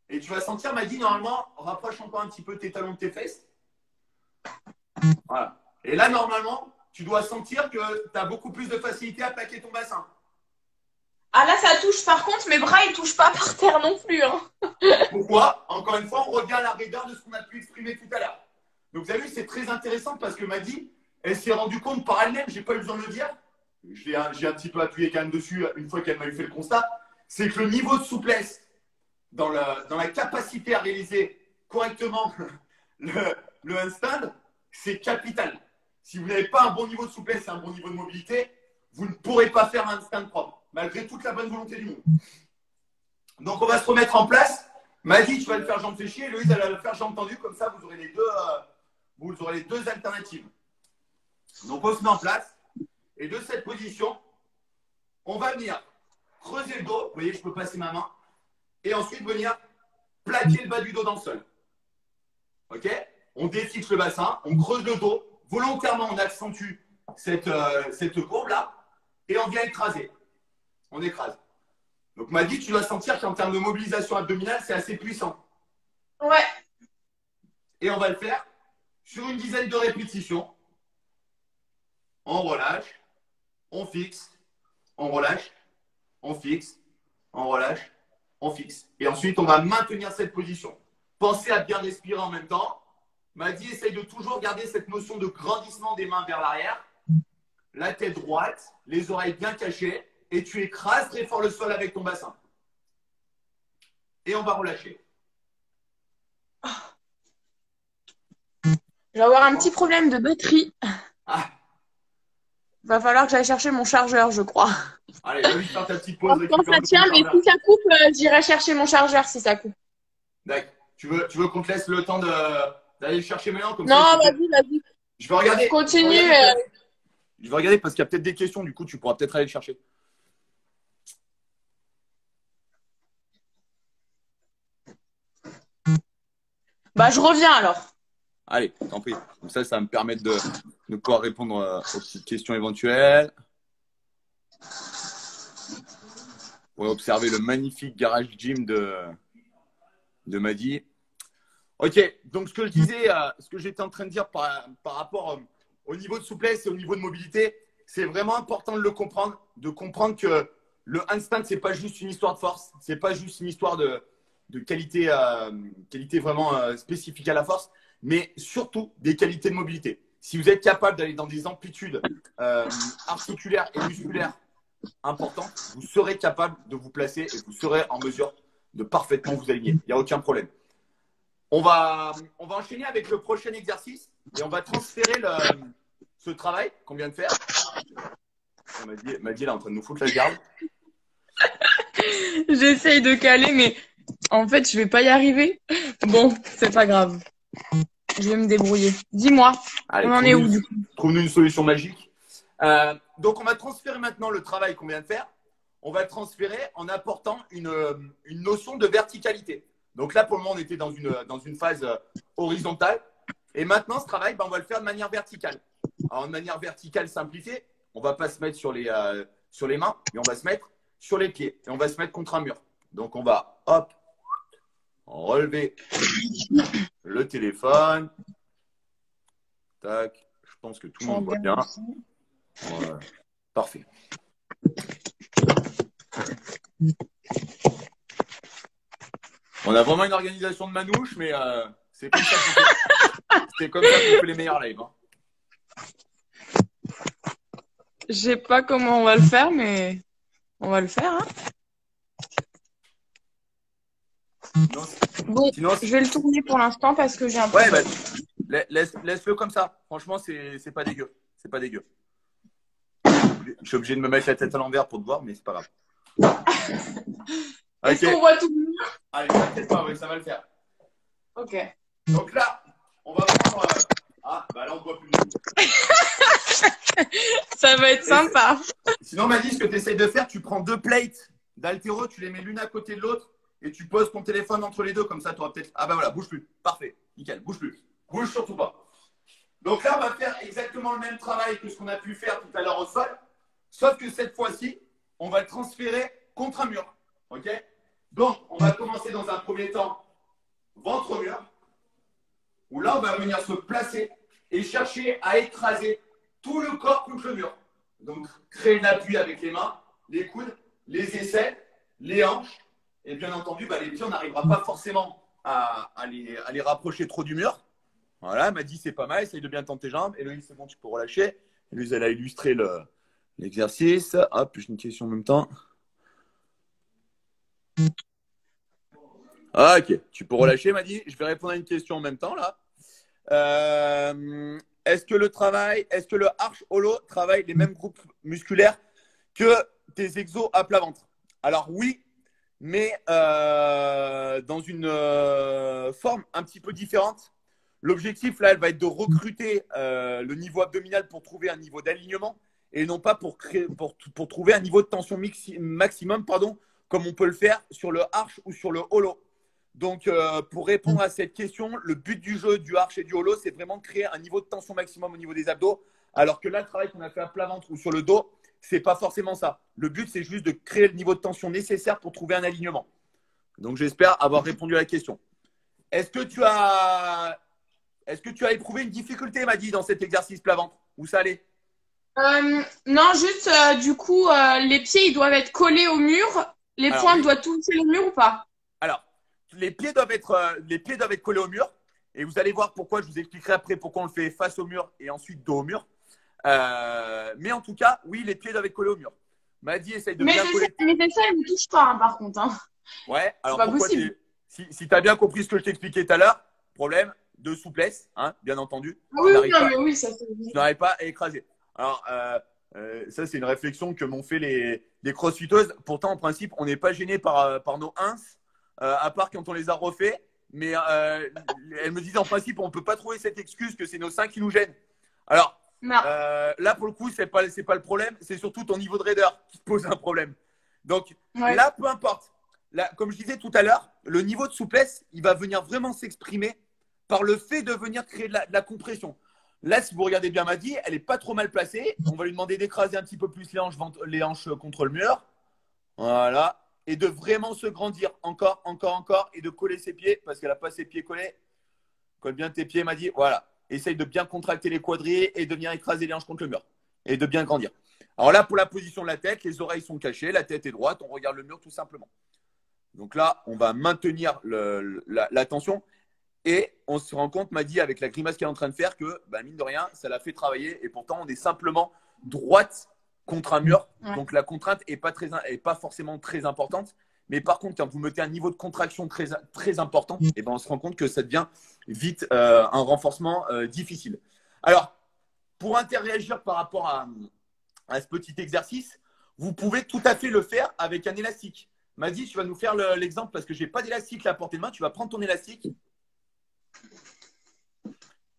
Et tu vas sentir, m'a dit, normalement, rapproche encore un petit peu tes talons de tes fesses. Voilà. Et là, normalement, tu dois sentir que tu as beaucoup plus de facilité à plaquer ton bassin. Ah là, ça touche. Par contre, mes bras, ils ne touchent pas par terre non plus. Hein. Pourquoi? Encore une fois, on revient à la raideur de ce qu'on a pu exprimer tout à l'heure. Donc, vous avez vu, c'est très intéressant parce que Maddy, elle s'est rendue compte par elle-même, je n'ai pas eu besoin de le dire, j'ai un petit peu appuyé quand même dessus une fois qu'elle m'a fait le constat, c'est que le niveau de souplesse dans la capacité à réaliser correctement le handstand, c'est capital. Si vous n'avez pas un bon niveau de souplesse et un bon niveau de mobilité, vous ne pourrez pas faire un handstand propre, malgré toute la bonne volonté du monde. Donc, on va se remettre en place. Maddy, tu vas le faire jambes fléchies, Louise, elle va le faire jambes tendues, comme ça, vous aurez les deux alternatives. Donc, on se met en place. Et de cette position, on va venir creuser le dos. Vous voyez, je peux passer ma main. Et ensuite, venir plaquer le bas du dos dans le sol. OK? On défixe le bassin, on creuse le dos. Volontairement, on accentue cette courbe-là. Et on vient écraser. On écrase. Donc, Maddy, tu dois sentir qu'en termes de mobilisation abdominale, c'est assez puissant. Ouais. Et on va le faire sur une dizaine de répétitions. On relâche, on fixe, on relâche, on fixe, on relâche, on fixe. Et ensuite, on va maintenir cette position. Pensez à bien respirer en même temps. Maddy, essaye de toujours garder cette notion de grandissement des mains vers l'arrière. La tête droite, les oreilles bien cachées. Et tu écrases très fort le sol avec ton bassin. Et on va relâcher. Je vais avoir un petit problème de batterie. Ah. Va falloir que j'aille chercher mon chargeur, je crois. Allez, va vite faire ta petite pause. Quand ça tient, mais si ça coupe, j'irai chercher mon chargeur si ça coupe. D'accord. Tu veux qu'on te laisse le temps d'aller le chercher maintenant comme Non, ça, vas-y. Je vais regarder. Continue. Je vais regarder parce qu'il y a peut-être des questions. Du coup, tu pourras peut-être aller le chercher. Bah, je reviens alors. Allez, t'en prie. Comme ça va me permettre de pouvoir répondre aux petites questions éventuelles. Vous pourrez observer le magnifique garage gym de Maddy. Ok, donc ce que je disais, ce que j'étais en train de dire par rapport au niveau de souplesse et au niveau de mobilité, c'est vraiment important de comprendre que le handstand, c'est pas juste une histoire de force, c'est pas juste une histoire de qualité vraiment spécifique à la force, mais surtout des qualités de mobilité. Si vous êtes capable d'aller dans des amplitudes articulaires et musculaires importantes, vous serez capable de vous placer et vous serez en mesure de parfaitement vous aligner. Il n'y a aucun problème. On va enchaîner avec le prochain exercice et on va transférer ce travail qu'on vient de faire. Maddy, elle est en train de nous foutre la garde. J'essaye de caler, mais en fait, je vais pas y arriver. Bon, c'est pas grave. Je vais me débrouiller. Dis-moi, Allez, on en est où du coup? Trouve-nous une solution magique. Donc, on va transférer maintenant le travail qu'on vient de faire. On va le transférer en apportant une notion de verticalité. Donc là, pour le moment, on était dans une phase horizontale. Et maintenant, ce travail, on va le faire de manière verticale. Alors, de manière verticale simplifiée, on ne va pas se mettre sur les mains, mais on va se mettre sur les pieds. Et on va se mettre contre un mur. Donc, on va, hop, relever le téléphone. Tac. Je pense que tout le monde voit bien. Voilà. Parfait. On a vraiment une organisation de manouche, mais c'est comme ça qu'on fait les meilleurs lives. Hein. Je sais pas comment on va le faire, mais on va le faire, hein. Sinon, Bon, sinon, je vais le tourner pour l'instant parce que j'ai un peu ouais, de... laisse-le comme ça. Franchement, c'est pas dégueu. C'est pas dégueu. Je suis obligé de me mettre la tête à l'envers pour te voir, mais c'est pas grave. Est-ce Ok. qu'on voit tout le monde? Allez, t'inquiète pas, ouais, ça va le faire. Ok. Donc là, on va prendre. Ah, bah là, on voit plus. Ça va être sympa. Sinon, Madi, ce que tu essayes de faire, tu prends 2 plates d'haltéro, tu les mets l'une à côté de l'autre et tu poses ton téléphone entre les deux. Comme ça, tu auras peut-être. Ah, bah voilà, bouge plus. Parfait. Nickel, bouge plus. Bouge surtout pas. Donc là, on va faire exactement le même travail que ce qu'on a pu faire tout à l'heure au sol. Sauf que cette fois-ci, on va le transférer contre un mur. OK? Donc, on va commencer dans un premier temps ventre au mur, où là, on va venir se placer et chercher à écraser tout le corps contre le mur. Donc, créer l'appui avec les mains, les coudes, les aisselles, les hanches. Et bien entendu, les pieds, on n'arrivera pas forcément à les rapprocher trop du mur. Voilà, elle m'a dit c'est pas mal, essaye de bien tendre tes jambes. Héloïse, c'est bon, tu peux relâcher. Héloïse, elle a illustré l'exercice. Hop, j'ai une question en même temps. Ok, tu peux relâcher, m'a dit. Je vais répondre à une question en même temps là. Est-ce que le arch holo travaille les mêmes groupes musculaires que tes exos à plat ventre? Alors oui, mais dans une forme un petit peu différente. L'objectif là, elle va être de recruter le niveau abdominal pour trouver un niveau d'alignement et non pas pour trouver un niveau de tension maximum, comme on peut le faire sur le arch ou sur le holo. Donc, pour répondre à cette question, le but du jeu du arch et du holo, c'est vraiment de créer un niveau de tension maximum au niveau des abdos. Alors que là, le travail qu'on a fait à plat ventre ou sur le dos, c'est pas forcément ça. Le but, c'est juste de créer le niveau de tension nécessaire pour trouver un alignement. Donc, j'espère avoir répondu à la question. Est-ce que tu as éprouvé une difficulté, m'a dit, dans cet exercice plat ventre? Où ça allait? Non, juste, du coup, les pieds, ils doivent être collés au mur. Les Alors, pointes oui. doivent toucher le mur ou pas? Alors, les pieds doivent être collés au mur. Et vous allez voir pourquoi. Je vous expliquerai après pourquoi on le fait face au mur et ensuite dos au mur. Mais en tout cas, oui, les pieds doivent être collés au mur. Madi, essaye de bien coller. Mes aisselles, elles ne touchent pas, hein, par contre. Hein. Ouais, C'est alors pas pourquoi possible. si tu as bien compris ce que je t'expliquais tout à l'heure, problème de souplesse, hein, bien entendu. Ah oui, non, mais oui, ça c'est Tu n'arrives pas à écraser. Alors, ça, c'est une réflexion que m'ont fait les crossfiteuses. Pourtant, en principe, on n'est pas gêné par nos ins, à part quand on les a refaits. Mais elles me disent en principe, on ne peut pas trouver cette excuse que c'est nos seins qui nous gênent. Alors, là, pour le coup, c'est pas le problème. C'est surtout ton niveau de raideur qui te pose un problème. Donc, là, peu importe. Là, comme je disais tout à l'heure, le niveau de souplesse, il va venir vraiment s'exprimer par le fait de venir créer de la compression. Là, si vous regardez bien Madi, elle n'est pas trop mal placée. On va lui demander d'écraser un petit peu plus les hanches contre le mur. Voilà. Et de vraiment se grandir encore. Et de coller ses pieds parce qu'elle n'a pas ses pieds collés. Colle bien tes pieds, Madi. Voilà. Essaye de bien contracter les quadris et de venir écraser les hanches contre le mur. Et de bien grandir. Alors là, pour la position de la tête, les oreilles sont cachées, la tête est droite, on regarde le mur tout simplement. Donc là, on va maintenir la tension. Et on se rend compte, Madi, avec la grimace qu'elle est en train de faire, que mine de rien, ça l'a fait travailler. Et pourtant, on est simplement droite contre un mur. Ouais. Donc la contrainte n'est pas forcément très importante. Mais par contre, quand vous mettez un niveau de contraction très important, et on se rend compte que ça devient vite un renforcement difficile. Alors, pour interagir par rapport à ce petit exercice, vous pouvez tout à fait le faire avec un élastique. Madi, tu vas nous faire l'exemple parce que je n'ai pas d'élastique là à portée de main. Tu vas prendre ton élastique.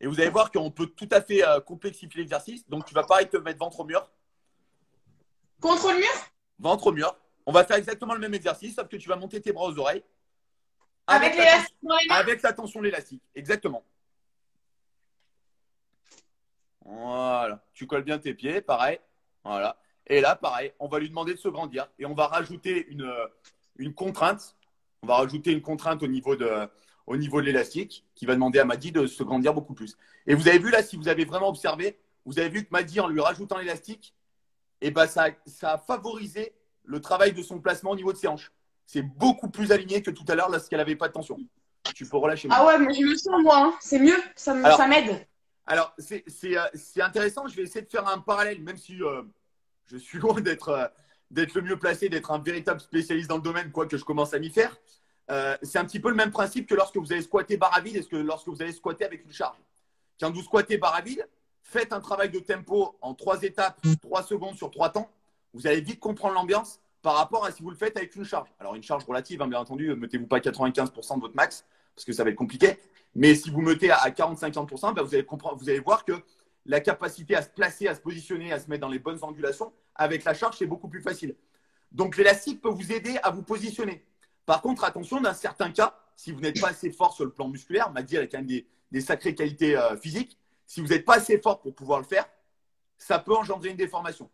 Et vous allez voir qu'on peut tout à fait complexifier l'exercice. Donc, tu vas pareil te mettre ventre au mur. Contre le mur? Ventre au mur. On va faire exactement le même exercice, sauf que tu vas monter tes bras aux oreilles. Avec l'élastique dans les mains? Avec la tension de l'élastique. Exactement. Voilà. Tu colles bien tes pieds, pareil. Voilà. Et là, pareil, on va lui demander de se grandir. Et on va rajouter une contrainte. On va rajouter une contrainte au niveau de l'élastique qui va demander à Madi de se grandir beaucoup plus. Et vous avez vu là, si vous avez vraiment observé, vous avez vu que Madi, en lui rajoutant l'élastique, ça a favorisé le travail de son placement au niveau de ses hanches. C'est beaucoup plus aligné que tout à l'heure lorsqu'elle n'avait pas de tension. Tu peux relâcher. Ah ouais, mais je me sens moi, hein. C'est mieux, ça m'aide. Alors, c'est intéressant. Je vais essayer de faire un parallèle, même si Je suis loin d'être le mieux placé, d'être un véritable spécialiste dans le domaine, quoique je commence à m'y faire. C'est un petit peu le même principe que lorsque vous allez squatter barre à vide et que lorsque vous allez squatter avec une charge. Quand vous squattez barre à vide, faites un travail de tempo en 3 étapes, 3 secondes sur 3 temps. Vous allez vite comprendre l'ambiance par rapport à si vous le faites avec une charge. Alors, une charge relative, hein, bien entendu, ne mettez-vous pas 95% de votre max parce que ça va être compliqué. Mais si vous mettez à 40-50%, bah, vous allez voir que la capacité à se placer, à se positionner, à se mettre dans les bonnes angulations, avec la charge, c'est beaucoup plus facile. Donc, l'élastique peut vous aider à vous positionner. Par contre, attention, dans certains cas, si vous n'êtes pas assez fort sur le plan musculaire, Madi a quand même des sacrées qualités physiques. Si vous n'êtes pas assez fort pour pouvoir le faire, ça peut engendrer une déformation.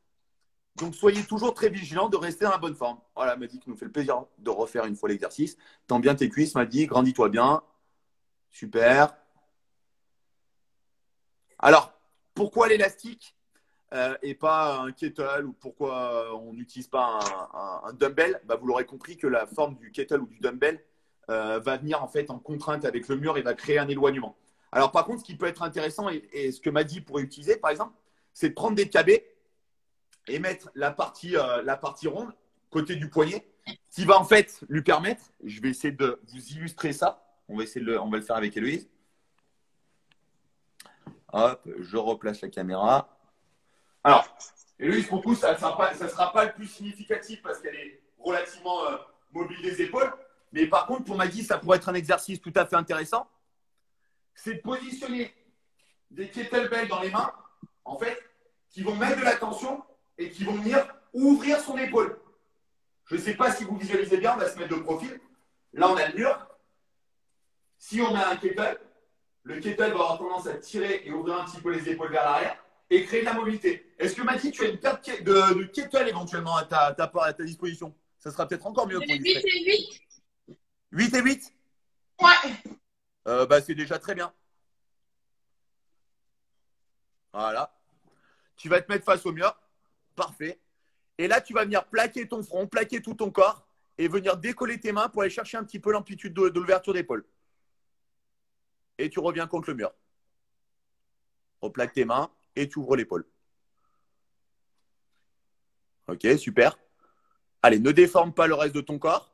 Donc, soyez toujours très vigilant de rester dans la bonne forme. Voilà, Madi qui nous fait le plaisir de refaire une fois l'exercice. Tends bien tes cuisses, Madi, grandis-toi bien. Super. Alors, pourquoi l'élastique et pas un kettle ou pourquoi on n'utilise pas un dumbbell? Bah, vous l'aurez compris que la forme du kettle ou du dumbbell va venir en fait en contrainte avec le mur et va créer un éloignement. Alors, par contre, ce qui peut être intéressant et ce que Madi pourrait utiliser, par exemple, c'est de prendre des KB et mettre la partie ronde côté du poignet qui va en fait lui permettre, je vais essayer de vous illustrer ça, on va le faire avec Héloïse. Hop, je replace la caméra. Alors, Héloïse, pour vous, ça ne sera pas le plus significatif parce qu'elle est relativement mobile des épaules. Mais par contre, pour Maggie, ça pourrait être un exercice tout à fait intéressant. C'est de positionner des kettlebells dans les mains, en fait, qui vont mettre de la tension et qui vont venir ouvrir son épaule. Je ne sais pas si vous visualisez bien, on va se mettre de profil. Là, on a le mur. Si on a un kettle, le kettle va avoir tendance à tirer et ouvrir un petit peu les épaules vers l'arrière et créer de la mobilité. Est-ce que Maggie, tu as une paire de kettle éventuellement à ta disposition? Ça sera peut-être encore mieux pour 8 et 8. 8 et 8? Ouais. Bah, c'est déjà très bien. Voilà. Tu vas te mettre face au mur. Parfait. Et là, tu vas venir plaquer ton front, plaquer tout ton corps et venir décoller tes mains pour aller chercher un petit peu l'amplitude de l'ouverture d'épaule. Et tu reviens contre le mur. Replaque tes mains et tu ouvres l'épaule. Ok, super. Allez, ne déforme pas le reste de ton corps.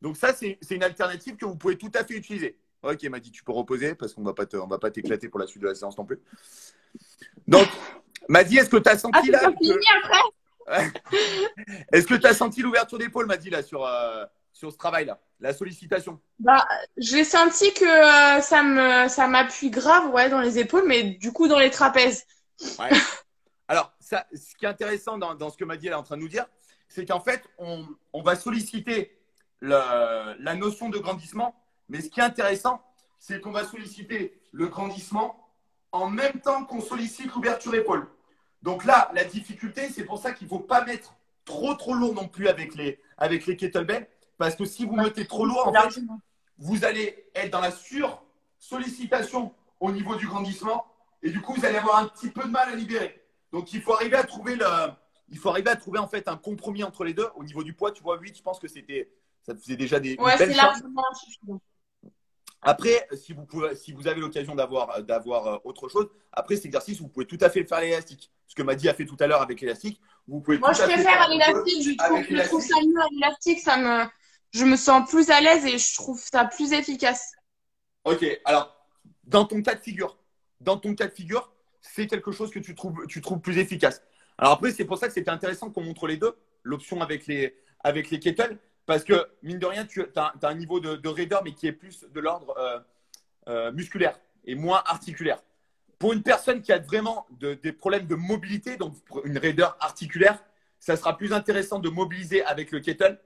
Donc ça, c'est une alternative que vous pouvez tout à fait utiliser. Ok, Madi, tu peux reposer parce qu'on ne va pas t'éclater pour la suite de la séance non plus. Donc, Madi, est-ce que tu as senti là Est-ce que tu as senti l'ouverture d'épaule, Madi, là, sur ce travail-là, la sollicitation? Bah, j'ai senti que ça m'appuie grave, ouais, dans les épaules, mais du coup dans les trapèzes. Ouais. Alors, ça, ce qui est intéressant dans ce que Madi est en train de nous dire, c'est qu'en fait, on va solliciter la notion de grandissement, mais ce qui est intéressant, c'est qu'on va solliciter le grandissement en même temps qu'on sollicite l'ouverture épaule. Donc là, la difficulté, c'est pour ça qu'il ne faut pas mettre trop lourd non plus avec les kettlebells, parce que si vous mettez trop lourd, en fait, vous allez être dans la sur-sollicitation au niveau du grandissement, et du coup, vous allez avoir un petit peu de mal à libérer. Donc, il faut arriver à trouver en fait un compromis entre les deux. Au niveau du poids, tu vois, 8, je pense que ça te faisait déjà des ouais, belles c'est charges. largement insuffisant. Après, si vous avez l'occasion d'avoir autre chose, après cet exercice, vous pouvez tout à fait le faire à l'élastique. Ce que Madi a fait tout à l'heure avec l'élastique. Moi, je préfère à l'élastique. Je trouve ça mieux à l'élastique. Je me sens plus à l'aise et je trouve ça plus efficace. Ok, alors, dans ton cas de figure, c'est quelque chose que tu trouves plus efficace. Alors après, c'est pour ça que c'était intéressant qu'on montre les deux, l'option avec les kettles, parce que, mine de rien, tu as un niveau de raideur, mais qui est plus de l'ordre musculaire et moins articulaire. Pour une personne qui a vraiment des problèmes de mobilité, donc une raideur articulaire, ça sera plus intéressant de mobiliser avec le kettle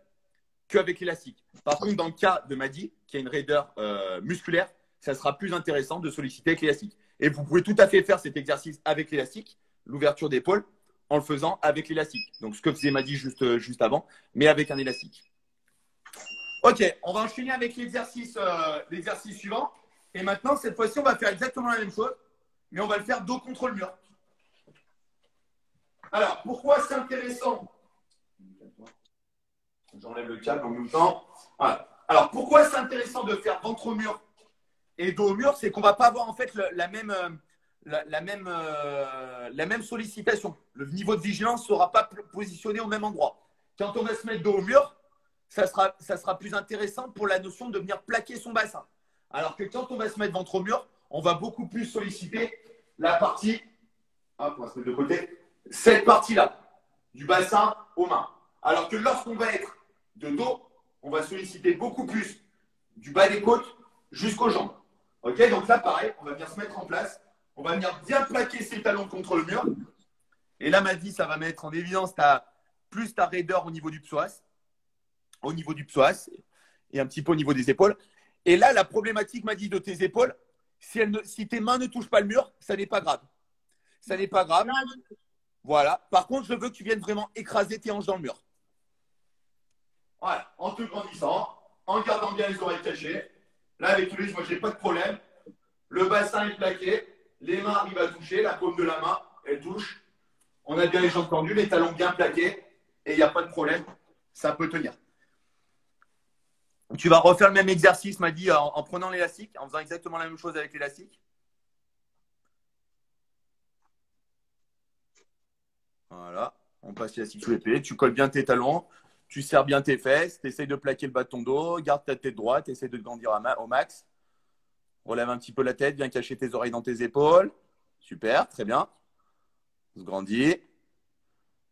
qu'avec l'élastique. Par contre, dans le cas de Madi, qui a une raideur musculaire, ça sera plus intéressant de solliciter avec l'élastique. Et vous pouvez tout à fait faire cet exercice avec l'élastique, l'ouverture d'épaule, en le faisant avec l'élastique. Donc, ce que faisait Madi juste avant, mais avec un élastique. Ok, on va enchaîner avec l'exercice suivant. Et maintenant, cette fois-ci, on va faire exactement la même chose, mais on va le faire dos contre le mur. Alors, pourquoi c'est intéressant? J'enlève le câble en même temps. Voilà. Alors, pourquoi c'est intéressant de faire ventre au mur et dos au mur? C'est qu'on ne va pas avoir en fait la même sollicitation. Le niveau de vigilance ne sera pas positionné au même endroit. Quand on va se mettre dos au mur, ça sera plus intéressant pour la notion de venir plaquer son bassin. Alors que quand on va se mettre ventre au mur, on va beaucoup plus solliciter la partie, hop, on va se mettre de côté, cette partie-là, du bassin aux mains. Alors que lorsqu'on va être de dos, on va solliciter beaucoup plus du bas des côtes jusqu'aux jambes. Ok, donc là, pareil, on va venir se mettre en place. On va venir bien plaquer ses talons contre le mur. Et là, Maddy, ça va mettre en évidence plus ta raideur au niveau du psoas. Au niveau du psoas et un petit peu au niveau des épaules. Et là, la problématique, Maddy, de tes épaules, si tes mains ne touchent pas le mur, ça n'est pas grave. Ça n'est pas grave. Voilà. Par contre, je veux que tu viennes vraiment écraser tes hanches dans le mur. Voilà. En te grandissant, en gardant bien les oreilles cachées. Là, avec tous les moi, je n'ai pas de problème. Le bassin est plaqué. Les mains arrivent à toucher. La paume de la main, elle touche. On a bien les jambes tendues, les talons bien plaqués. Et il n'y a pas de problème. Ça peut tenir. Tu vas refaire le même exercice, m'a dit, en prenant l'élastique, en faisant exactement la même chose avec l'élastique. Voilà. On passe l'élastique sous l'épée. Tu colles bien tes talons. Tu serres bien tes fesses. Tu essayes de plaquer le bas de ton dos. Garde ta tête droite. Essaye de te grandir au max. Relève un petit peu la tête. Viens cacher tes oreilles dans tes épaules. Super. Très bien. On se grandit.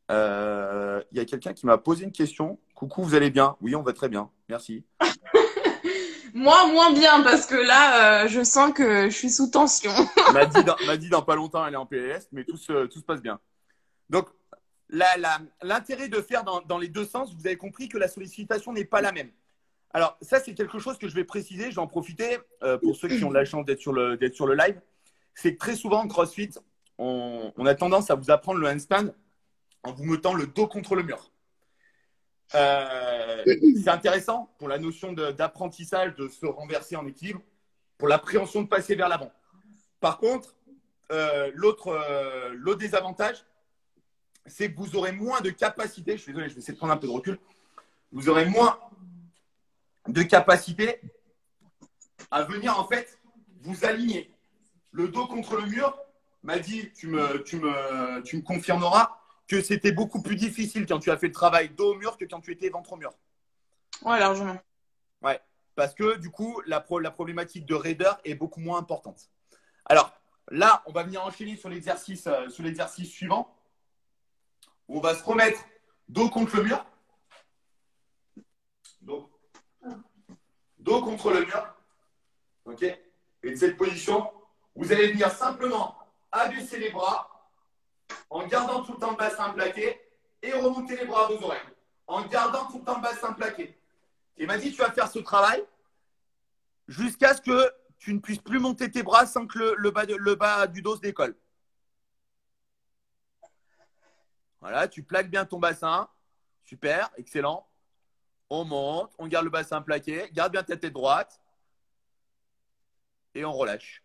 Il y a quelqu'un qui m'a posé une question. Coucou, vous allez bien? Oui, on va très bien. Merci. Moi, moins bien, parce que là, je sens que je suis sous tension. m'a dit dans pas longtemps, elle est en PLS, mais tout se passe bien. Donc, l'intérêt de faire dans les deux sens, vous avez compris que la sollicitation n'est pas la même. Alors, ça, c'est quelque chose que je vais préciser. Je vais en profiter pour ceux qui ont la chance d'être sur le live. C'est que très souvent, en CrossFit, on a tendance à vous apprendre le handstand en vous mettant le dos contre le mur. C'est intéressant pour la notion d'apprentissage, de se renverser en équilibre, pour l'appréhension de passer vers l'avant. Par contre, l'autre désavantage, c'est que vous aurez moins de capacité, je suis désolé, je vais essayer de prendre un peu de recul, vous aurez moins de capacité à venir en fait vous aligner. Le dos contre le mur, m'a dit, tu me confirmeras que c'était beaucoup plus difficile quand tu as fait le travail dos au mur que quand tu étais ventre au mur. Ouais, largement. Ouais, parce que du coup, la problématique de raideur est beaucoup moins importante. Alors là, on va venir enchaîner sur l'exercice suivant. On va se remettre dos contre le mur. Dos contre le mur. OK? Et de cette position, vous allez venir simplement abaisser les bras en gardant tout le temps le bassin plaqué et remonter les bras à vos oreilles. En gardant tout le temps le bassin plaqué. Et m'a dit, tu vas faire ce travail jusqu'à ce que tu ne puisses plus monter tes bras sans que le bas du dos se décolle. Voilà, tu plaques bien ton bassin. Super, excellent. On monte, on garde le bassin plaqué, garde bien ta tête droite et on relâche.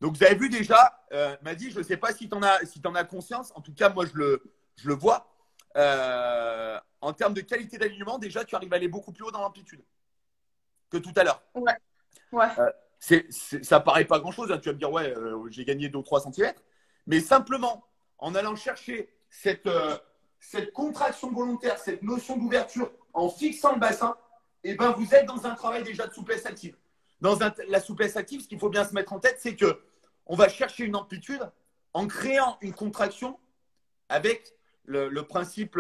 Donc, vous avez vu déjà, m'a dit, je ne sais pas si tu en as conscience. En tout cas, moi, je le vois. En termes de qualité d'alignement, déjà, tu arrives à aller beaucoup plus haut dans l'amplitude que tout à l'heure. Ouais. Ça paraît pas grand-chose. Hein. Tu vas me dire, ouais, j'ai gagné 2 ou 3 cm. Mais simplement, en allant chercher cette contraction volontaire, cette notion d'ouverture, en fixant le bassin, eh ben, vous êtes dans un travail déjà de souplesse active. La souplesse active, ce qu'il faut bien se mettre en tête, c'est qu'on va chercher une amplitude en créant une contraction avec le principe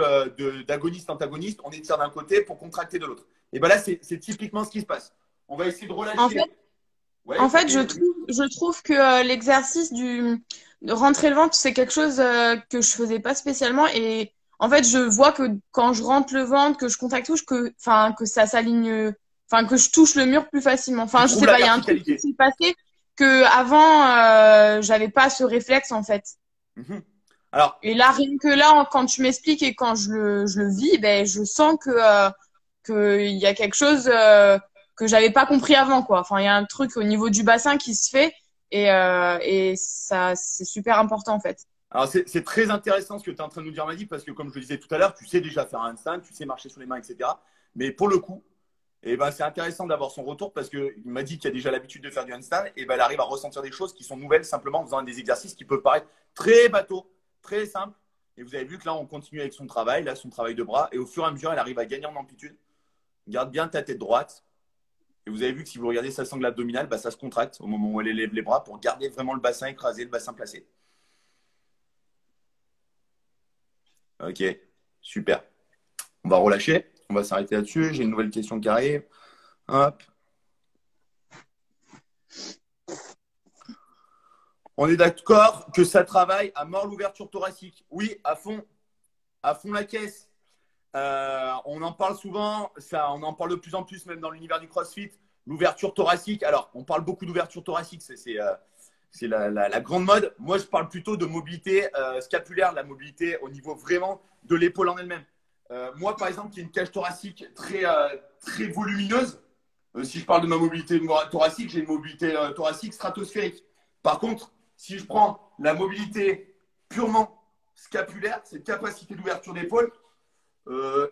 d'agoniste-antagoniste. On étire d'un côté pour contracter de l'autre. Et bien là, c'est typiquement ce qui se passe. On va essayer de relâcher. En fait, je trouve que l'exercice de rentrer le ventre, c'est quelque chose que je faisais pas spécialement. Et en fait, je vois que quand je rentre le ventre, que je contracte touche, que ça s'aligne, que je touche le mur plus facilement. Enfin, je sais pas, il y a un truc qui s'est passé que avant, j'avais pas ce réflexe en fait. Mm-hmm. Alors, et là, rien que là, quand tu m'expliques et quand je le vis, ben, je sens que il y a quelque chose que j'avais pas compris avant, quoi. Enfin, il y a un truc au niveau du bassin qui se fait et ça, c'est super important en fait. Alors, c'est très intéressant ce que tu es en train de nous dire, Maddy, parce que comme je le disais tout à l'heure, tu sais déjà faire un handstand, tu sais marcher sur les mains, etc. Mais pour le coup, Et ben, c'est intéressant d'avoir son retour parce qu'il m'a dit qu'il a déjà l'habitude de faire du handstand. Et ben, elle arrive à ressentir des choses qui sont nouvelles simplement en faisant des exercices qui peuvent paraître très bateaux, très simples. Et vous avez vu que là, on continue avec son travail, là, son travail de bras. Et au fur et à mesure, elle arrive à gagner en amplitude. Garde bien ta tête droite. Et vous avez vu que si vous regardez sa sangle abdominale, bah, ça se contracte au moment où elle élève les bras pour garder vraiment le bassin écrasé, le bassin placé. Ok, super. On va relâcher. On va s'arrêter là-dessus. J'ai une nouvelle question qui arrive. Hop. On est d'accord que ça travaille à mort l'ouverture thoracique. Oui, à fond la caisse. On en parle souvent, on en parle de plus en plus, même dans l'univers du CrossFit. L'ouverture thoracique. Alors, on parle beaucoup d'ouverture thoracique, c'est la grande mode. Moi, je parle plutôt de mobilité scapulaire, la mobilité au niveau vraiment de l'épaule en elle-même. Moi, par exemple, qui ai une cage thoracique très volumineuse, si je parle de ma mobilité thoracique, j'ai une mobilité thoracique stratosphérique. Par contre, si je prends la mobilité purement scapulaire, cette capacité d'ouverture d'épaule,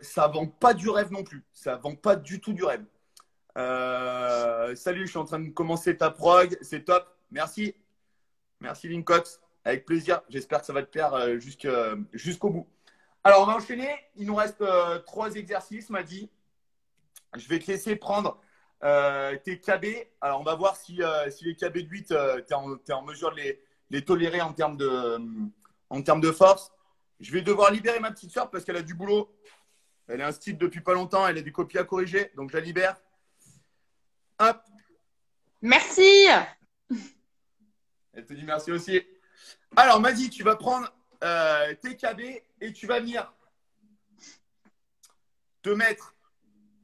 ça ne vend pas du rêve non plus. Ça ne vend pas du tout du rêve. Salut, je suis en train de commencer ta prog. C'est top. Merci. Merci, Lincox. Avec plaisir. J'espère que ça va te plaire jusqu'au bout. Alors, on va enchaîner. Il nous reste 3 exercices, m'a dit. Je vais te laisser prendre tes KB. Alors, on va voir si les KB de 8, tu es en mesure de les tolérer en termes de force. Je vais devoir libérer ma petite soeur parce qu'elle a du boulot. Elle est instite depuis pas longtemps. Elle a des copies à corriger. Donc, je la libère. Hop. Merci. Elle te dit merci aussi. Alors, Madi, tu vas prendre tes KB et tu vas venir te mettre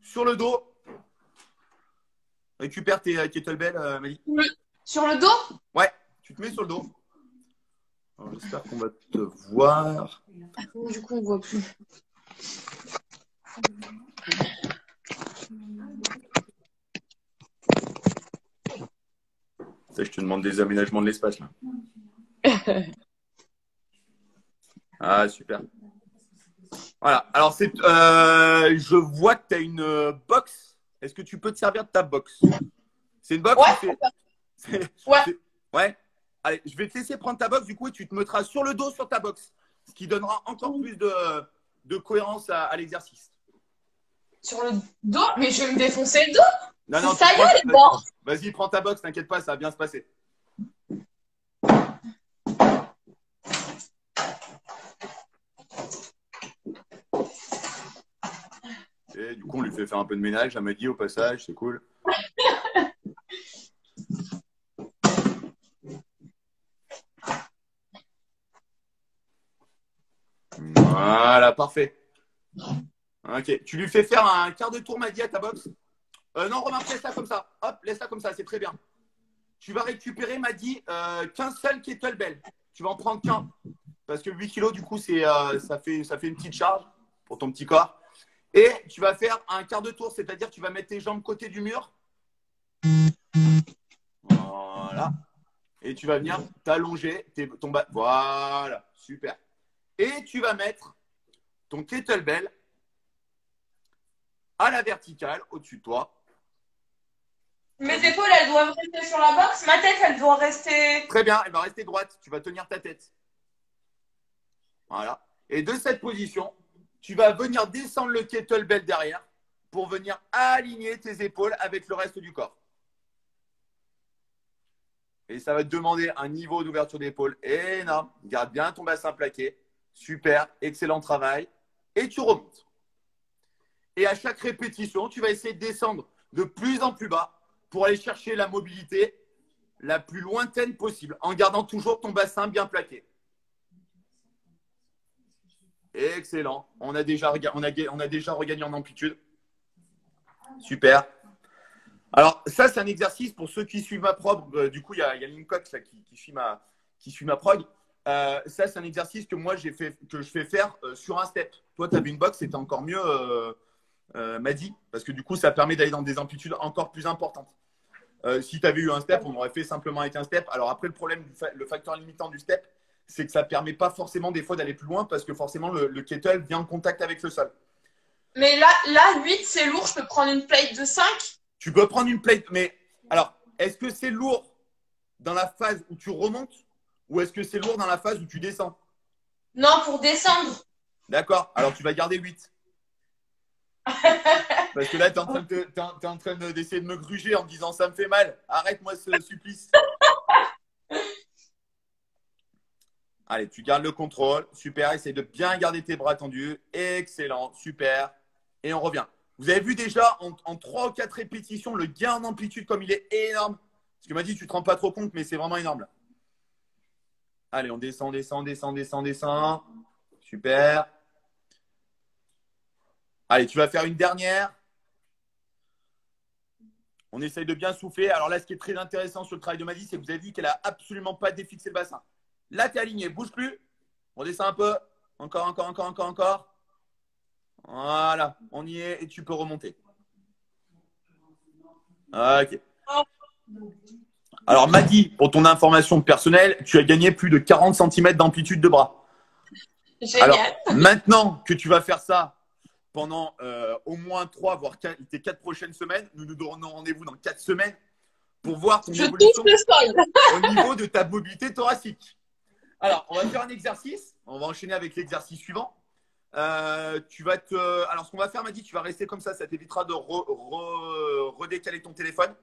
sur le dos. Récupère tes kettlebells, Madi. Sur le dos? Ouais, tu te mets sur le dos. J'espère qu'on va te voir. Du coup, on ne voit plus. Ça, je te demande des aménagements de l'espace là. Ah, super. Voilà. Alors, je vois que tu as une box. Est-ce que tu peux te servir de ta box? C'est une box? Ouais. Ouais. Ouais. Allez, je vais te laisser prendre ta box du coup et tu te mettras sur le dos sur ta box. Ce qui donnera encore plus de cohérence à l'exercice. Sur le dos? Mais je vais me défoncer le dos. Non, ça y est, les bords. Vas-y, prends ta box, t'inquiète pas, ça va bien se passer. Et du coup, on lui fait faire un peu de ménage, elle m'a dit au passage, c'est cool. Voilà, parfait. Ok, tu lui fais faire un quart de tour, Madi, à ta box. Non, remarque, laisse-la comme ça. Hop, laisse-la comme ça, c'est très bien. Tu vas récupérer, Madi, qu'un seul kettlebell. Tu vas en prendre qu'un. Parce que 8 kilos, du coup, ça fait une petite charge pour ton petit corps. Et tu vas faire un quart de tour, c'est-à-dire tu vas mettre tes jambes côté du mur. Voilà. Et tu vas venir t'allonger ton bas. Voilà, super. Et tu vas mettre ton kettlebell à la verticale au-dessus de toi. Mes épaules, elles doivent rester sur la box. Ma tête, elle doit rester… Très bien, elle va rester droite. Tu vas tenir ta tête. Voilà. Et de cette position, tu vas venir descendre le kettlebell derrière pour venir aligner tes épaules avec le reste du corps. Et ça va te demander un niveau d'ouverture d'épaule énorme. Garde bien ton bassin plaqué. Super, excellent travail. Et tu remontes. Et à chaque répétition, tu vas essayer de descendre de plus en plus bas pour aller chercher la mobilité la plus lointaine possible en gardant toujours ton bassin bien plaqué. Excellent. On a déjà regagné en amplitude. Super. Alors, ça, c'est un exercice pour ceux qui suivent ma prog. Du coup, il y a Lincox qui suit ma prog. Ça, c'est un exercice que moi, que je fais faire sur un step. Toi, tu avais une box, c'était encore mieux, Madi, parce que du coup, ça permet d'aller dans des amplitudes encore plus importantes. Si tu avais eu un step, on aurait fait simplement avec un step. Alors après, le problème, le facteur limitant du step, c'est que ça ne permet pas forcément des fois d'aller plus loin parce que forcément, le kettle vient en contact avec le sol. Mais là 8, c'est lourd. Je peux prendre une plate de 5. Tu peux prendre une plate, mais alors, est-ce que c'est lourd dans la phase où tu remontes ou est-ce que c'est lourd dans la phase où tu descends? Non, pour descendre. D'accord, alors tu vas garder 8. Parce que là, tu es en train d'essayer de me gruger en me disant ça me fait mal. Arrête-moi ce supplice. Allez, tu gardes le contrôle. Super. Essaye de bien garder tes bras tendus. Excellent. Super. Et on revient. Vous avez vu déjà en 3 ou 4 répétitions le gain en amplitude comme il est énorme. Parce que m'a dit, tu ne te rends pas trop compte, mais c'est vraiment énorme. Allez, on descend, descend, descend, descend, descend. Super. Allez, tu vas faire une dernière. On essaye de bien souffler. Alors là, ce qui est très intéressant sur le travail de Maddy, c'est que vous avez vu qu'elle n'a absolument pas défixé le bassin. Là, tu es aligné. Bouge plus. On descend un peu. Encore, encore, encore, encore, encore. Voilà. On y est et tu peux remonter. Ok. Alors, Maddy, pour ton information personnelle, tu as gagné plus de 40 cm d'amplitude de bras. Génial. Alors, maintenant que tu vas faire ça pendant au moins 3, voire tes 4 prochaines semaines, nous nous donnons rendez-vous dans 4 semaines pour voir ton évolution au niveau de ta mobilité thoracique. Alors, on va faire un exercice. On va enchaîner avec l'exercice suivant. Alors, ce qu'on va faire, Maddy, tu vas rester comme ça t'évitera de redécaler ton téléphone.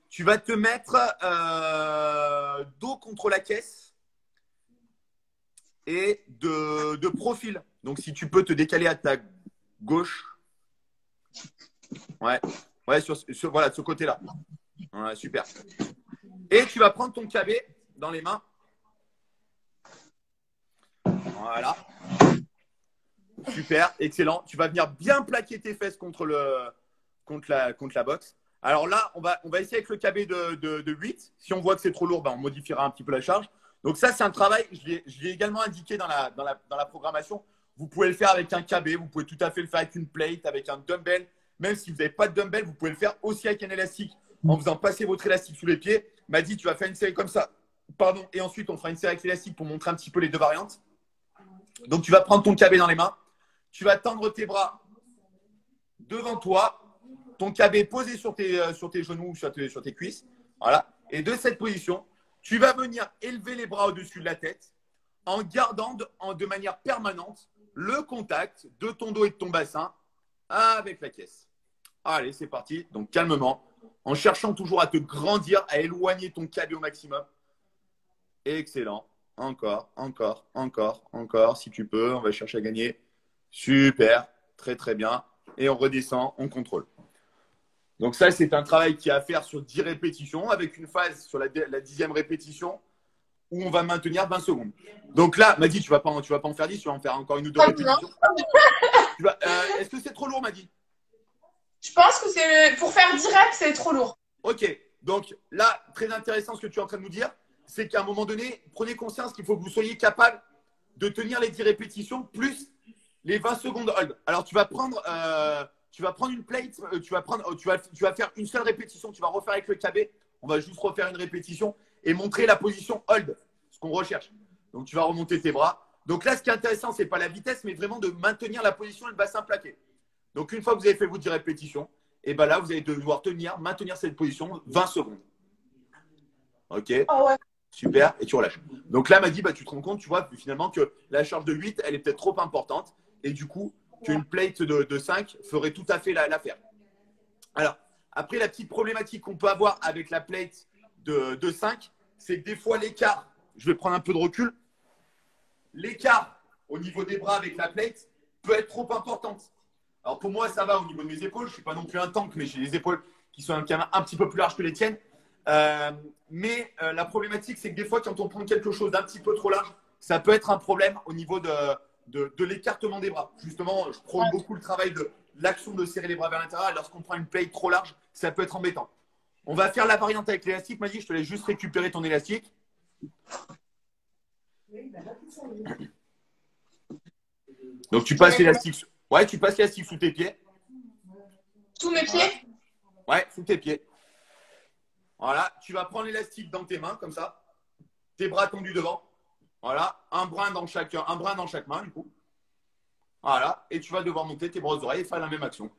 Tu vas te mettre dos contre la caisse et de profil. Donc, si tu peux te décaler à ta gauche. Ouais, voilà, de ce côté-là. Ouais, super. Et tu vas prendre ton KB dans les mains. Voilà. Super, excellent. Tu vas venir bien plaquer tes fesses contre la boxe. Alors là, on va essayer avec le KB de 8. Si on voit que c'est trop lourd, on modifiera un petit peu la charge. Donc ça, c'est un travail, je l'ai également indiqué dans la programmation. Vous pouvez le faire avec un KB, vous pouvez tout à fait le faire avec une plate, avec un dumbbell. Même si vous n'avez pas de dumbbell, vous pouvez le faire aussi avec un élastique en faisant passer votre élastique sous les pieds. M'a dit, tu vas faire une série comme ça. Pardon. Et ensuite, on fera une série avec l'élastique pour montrer un petit peu les deux variantes. Donc, tu vas prendre ton KB dans les mains. Tu vas tendre tes bras devant toi. Ton KB posé sur tes genoux ou sur tes cuisses. Voilà. Et de cette position, tu vas venir élever les bras au-dessus de la tête en gardant de manière permanente le contact de ton dos et de ton bassin avec la caisse. Allez, c'est parti. Donc, calmement, en cherchant toujours à te grandir, à éloigner ton KB au maximum. Excellent. Encore, encore, encore, encore. Si tu peux, on va chercher à gagner. Super. Très, très bien. Et on redescend, on contrôle. Donc, ça, c'est un travail qui est à faire sur 10 répétitions avec une phase sur la 10e répétition où on va maintenir 20 secondes. Donc là, Maddy, tu ne vas pas en faire 10, tu vas en faire encore une ou deux répétitions. Est-ce que c'est trop lourd, Maddy? Je pense que c'est pour faire direct, c'est trop lourd. Ok. Donc là, très intéressant ce que tu es en train de nous dire, c'est qu'à un moment donné, prenez conscience qu'il faut que vous soyez capable de tenir les 10 répétitions plus les 20 secondes hold. Alors, tu vas prendre une plate, tu vas faire une seule répétition, tu vas refaire avec le KB. On va juste refaire une répétition et montrer la position hold, ce qu'on recherche. Donc, tu vas remonter tes bras. Donc là, ce qui est intéressant, ce n'est pas la vitesse, mais vraiment de maintenir la position et le bassin plaqué. Donc, une fois que vous avez fait vos 10 répétitions, et ben là, vous allez devoir maintenir cette position 20 secondes. Ok. Oh ouais. Super. Et tu relâches. Donc là, Maddy, tu te rends compte, tu vois, finalement, que la charge de 8, elle est peut-être trop importante. Et du coup, qu'une plate de 5 ferait tout à fait l'affaire. Alors, après, la petite problématique qu'on peut avoir avec la plate de 5, c'est que des fois, l'écart, je vais prendre un peu de recul, l'écart au niveau des bras avec la plate peut être trop importante. Alors, pour moi, ça va au niveau de mes épaules. Je ne suis pas non plus un tank, mais j'ai les épaules qui sont quand même un petit peu plus larges que les tiennes. Mais la problématique, c'est que des fois, quand on prend quelque chose d'un petit peu trop large, ça peut être un problème au niveau de l'écartement des bras. Justement, je prône beaucoup le travail de l'action de serrer les bras vers l'intérieur. Et lorsqu'on prend une plate trop large, ça peut être embêtant. On va faire la variante avec l'élastique. Maddy, je te laisse juste récupérer ton élastique. Donc, tu passes l'élastique. Ouais, tu passes l'élastique sous tes pieds. Sous mes pieds? Ouais, sous tes pieds. Voilà, tu vas prendre l'élastique dans tes mains, comme ça. Tes bras tendus devant. Voilà, un brin dans chaque main, du coup. Voilà. Et tu vas devoir monter tes bras aux oreilles et faire la même action.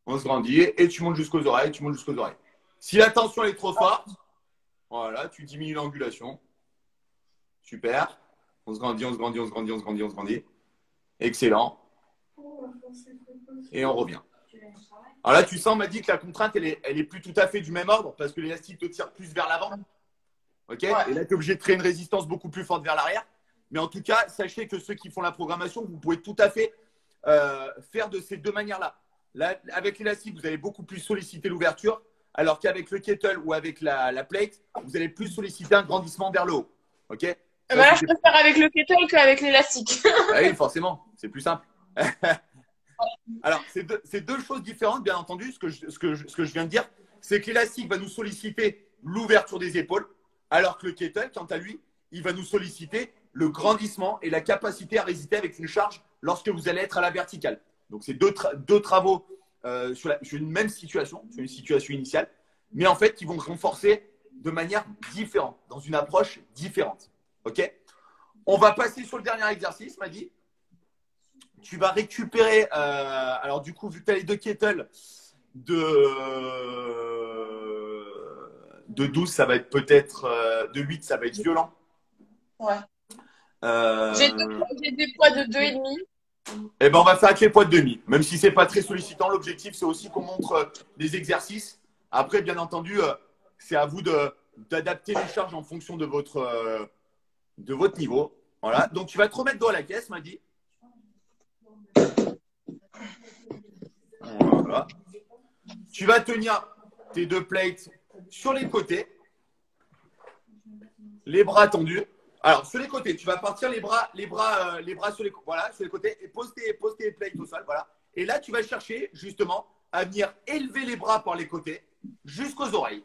On se grandit et tu montes jusqu'aux oreilles, tu montes jusqu'aux oreilles. Si la tension est trop forte, voilà, tu diminues l'angulation. Super. On se grandit, on se grandit, on se grandit, on se grandit, on se grandit. Excellent. Et on revient. Alors là, tu sens, on m'a dit que la contrainte, elle est plus tout à fait du même ordre parce que l'élastique te tire plus vers l'avant. Ok. Et là, tu es obligé de créer une résistance beaucoup plus forte vers l'arrière. Mais en tout cas, sachez que ceux qui font la programmation, vous pouvez tout à fait faire de ces deux manières-là. Là, avec l'élastique, vous allez beaucoup plus solliciter l'ouverture, alors qu'avec le kettle ou avec la plate, vous allez plus solliciter un grandissement vers le haut. Ok. Ça, là, je préfère avec le kettle qu'avec l'élastique. Ah oui, forcément, c'est plus simple. Alors, c'est deux choses différentes, bien entendu. Ce que je viens de dire, c'est que l'élastique va nous solliciter l'ouverture des épaules, alors que le kettle, quant à lui, il va nous solliciter le grandissement et la capacité à résister avec une charge lorsque vous allez être à la verticale. Donc, c'est deux travaux sur une même situation, sur une situation initiale, mais en fait, qui vont renforcer de manière différente, dans une approche différente. OK? On va passer sur le dernier exercice, m'a dit. Tu vas récupérer, alors du coup, vu que tu as les deux kettles de 12, ça va être peut-être, de 8, ça va être violent. Ouais. J'ai des poids de 2,5. Eh ben, on va faire avec les poids de demi. Même si ce n'est pas très sollicitant, l'objectif, c'est aussi qu'on montre des exercices. Après, bien entendu, c'est à vous d'adapter les charges en fonction de votre niveau. Voilà. Donc, tu vas te remettre dos à la caisse, m'a dit. Voilà. Tu vas tenir tes deux plates sur les côtés. Les bras tendus. Alors, sur les côtés, tu vas partir les bras sur les, voilà, sur les côtés et pose tes plates au sol. Voilà. Et là, tu vas chercher justement à venir élever les bras par les côtés jusqu'aux oreilles.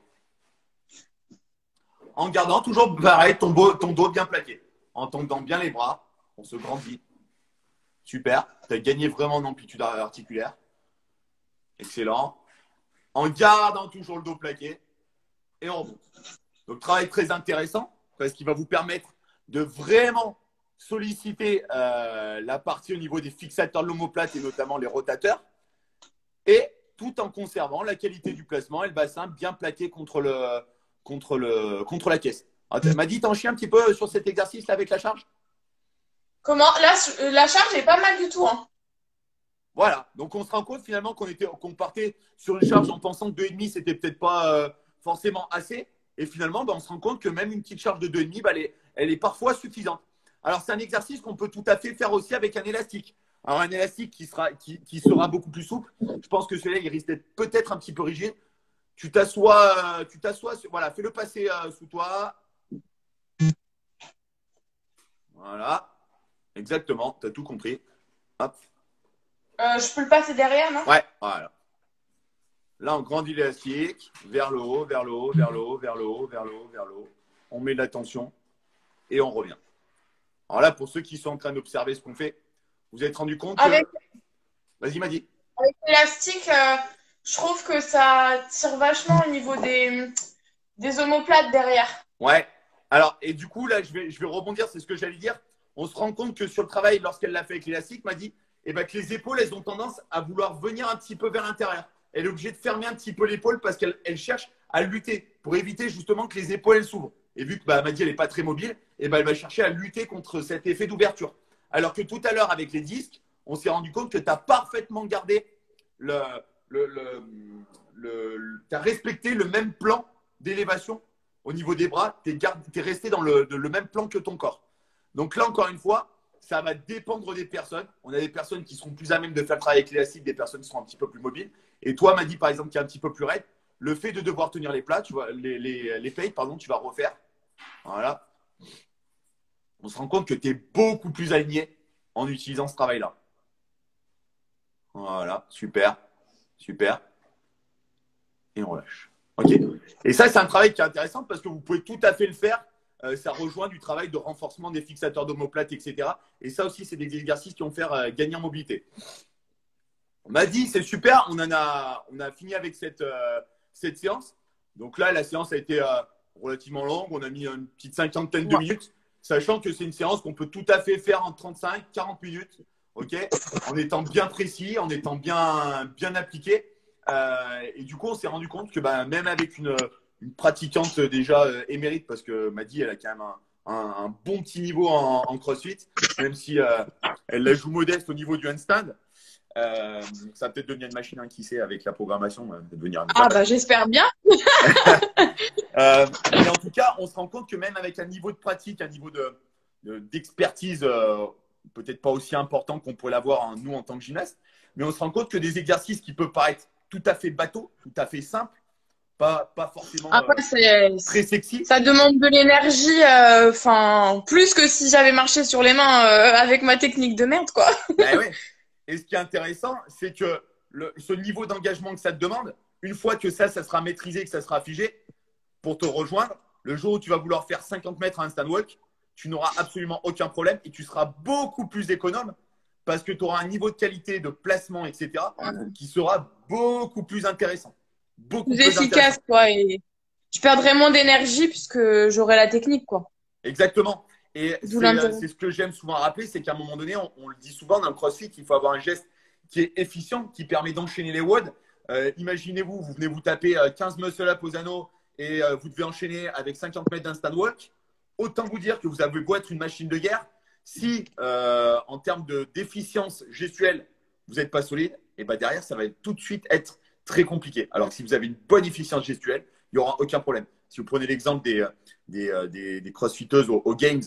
En gardant toujours pareil, ton dos bien plaqué. En tendant bien les bras, on se grandit. Super. Tu as gagné vraiment en amplitude articulaire. Excellent. En gardant toujours le dos plaqué. Et on remonte. Donc, travail très intéressant parce qu'il va vous permettre de vraiment solliciter la partie au niveau des fixateurs de l'omoplate et notamment les rotateurs. Et tout en conservant la qualité du placement et le bassin bien plaqué contre la caisse. Tu m'as dit, t'en chies un petit peu sur cet exercice-là avec la charge? Comment? Là, la charge est pas mal du tout. Hein. Voilà. Donc, on se rend compte finalement qu'on partait sur une charge en pensant que 2,5, c'était peut-être pas forcément assez. Et finalement, on se rend compte que même une petite charge de 2,5, elle est parfois suffisante. Alors, c'est un exercice qu'on peut tout à fait faire aussi avec un élastique. Alors, un élastique qui sera beaucoup plus souple. Je pense que celui-là, il risque d'être peut-être un petit peu rigide. Tu t'assois, voilà, fais-le passer sous toi. Voilà. Exactement, tu as tout compris. Hop. Je peux le passer derrière, non? Ouais, voilà. Là, on grandit l'élastique vers le haut, vers le haut, vers le haut, vers le haut, vers le haut, vers le haut. On met de la tension et on revient. Alors là, pour ceux qui sont en train d'observer ce qu'on fait, vous êtes rendu compte que… Vas-y, m'a dit. Avec l'élastique, je trouve que ça tire vachement au niveau des omoplates derrière. Ouais. Alors, et du coup, là, je vais rebondir, c'est ce que j'allais dire. On se rend compte que sur le travail, lorsqu'elle l'a fait avec l'élastique, m'a dit que les épaules, elles ont tendance à vouloir venir un petit peu vers l'intérieur. Elle est obligée de fermer un petit peu l'épaule parce qu'elle cherche à lutter pour éviter justement que les épaules elles s'ouvrent. Et vu que m'a dit elle n'est pas très mobile, elle va chercher à lutter contre cet effet d'ouverture. Alors que tout à l'heure, avec les disques, on s'est rendu compte que tu as parfaitement gardé tu as respecté le même plan d'élévation au niveau des bras. Tu es resté dans le même plan que ton corps. Donc là, encore une fois, ça va dépendre des personnes. On a des personnes qui seront plus à même de faire le travail avec l'élastique, des personnes qui seront un petit peu plus mobiles. Et toi, m'a dit par exemple, qui est un petit peu plus raide, le fait de devoir tenir les plats, tu vois, les plates, pardon, tu vas refaire. Voilà. On se rend compte que tu es beaucoup plus aligné en utilisant ce travail-là. Voilà, super, super. Et on relâche. OK. Et ça, c'est un travail qui est intéressant parce que vous pouvez tout à fait le faire. Ça rejoint du travail de renforcement des fixateurs d'omoplate, etc. Et ça aussi, c'est des exercices qui vont faire gagner en mobilité. On m'a dit, c'est super, on a fini avec cette séance. Donc là, la séance a été relativement longue. On a mis une petite cinquantaine de minutes. sachant que c'est une séance qu'on peut tout à fait faire en 35-40 minutes, ok, en étant bien précis, en étant bien appliqué. Et du coup, on s'est rendu compte que même avec une pratiquante déjà émérite, parce que Maddy, elle a quand même un bon petit niveau en CrossFit, même si elle la joue modeste au niveau du handstand. Ça va peut-être devenir une machine, hein, qui sait, avec la programmation, devenir Ah bah j'espère bien. Mais en tout cas, on se rend compte que même avec un niveau de pratique, un niveau d'expertise peut-être pas aussi important qu'on pourrait l'avoir, hein, nous en tant que gymnaste, mais on se rend compte que des exercices qui peuvent paraître tout à fait bateaux, tout à fait simples, pas forcément très sexy. Ça demande de l'énergie, enfin plus que si j'avais marché sur les mains avec ma technique de merde, quoi. Ben ouais. Et ce qui est intéressant, c'est que ce niveau d'engagement que ça te demande, une fois que ça sera maîtrisé, que ça sera figé, pour te rejoindre, le jour où tu vas vouloir faire 50 mètres à un stand walk, tu n'auras absolument aucun problème et tu seras beaucoup plus économe parce que tu auras un niveau de qualité, de placement, etc., qui sera beaucoup plus intéressant. Beaucoup plus efficace, quoi. Et je perdrai moins d'énergie puisque j'aurai la technique, quoi. Exactement. Et c'est ce que j'aime souvent rappeler, c'est qu'à un moment donné, on le dit souvent dans le CrossFit, il faut avoir un geste qui est efficient, qui permet d'enchaîner les WOD. Imaginez-vous, vous venez vous taper 15 muscle-up aux anneaux et vous devez enchaîner avec 50 mètres d'un stand walk. Autant vous dire que vous avez beau être une machine de guerre, si en termes d'efficience gestuelle, vous n'êtes pas solide, et derrière, ça va tout de suite être très compliqué. Alors que si vous avez une bonne efficience gestuelle, il n'y aura aucun problème. Si vous prenez l'exemple des crossfiteuses aux Games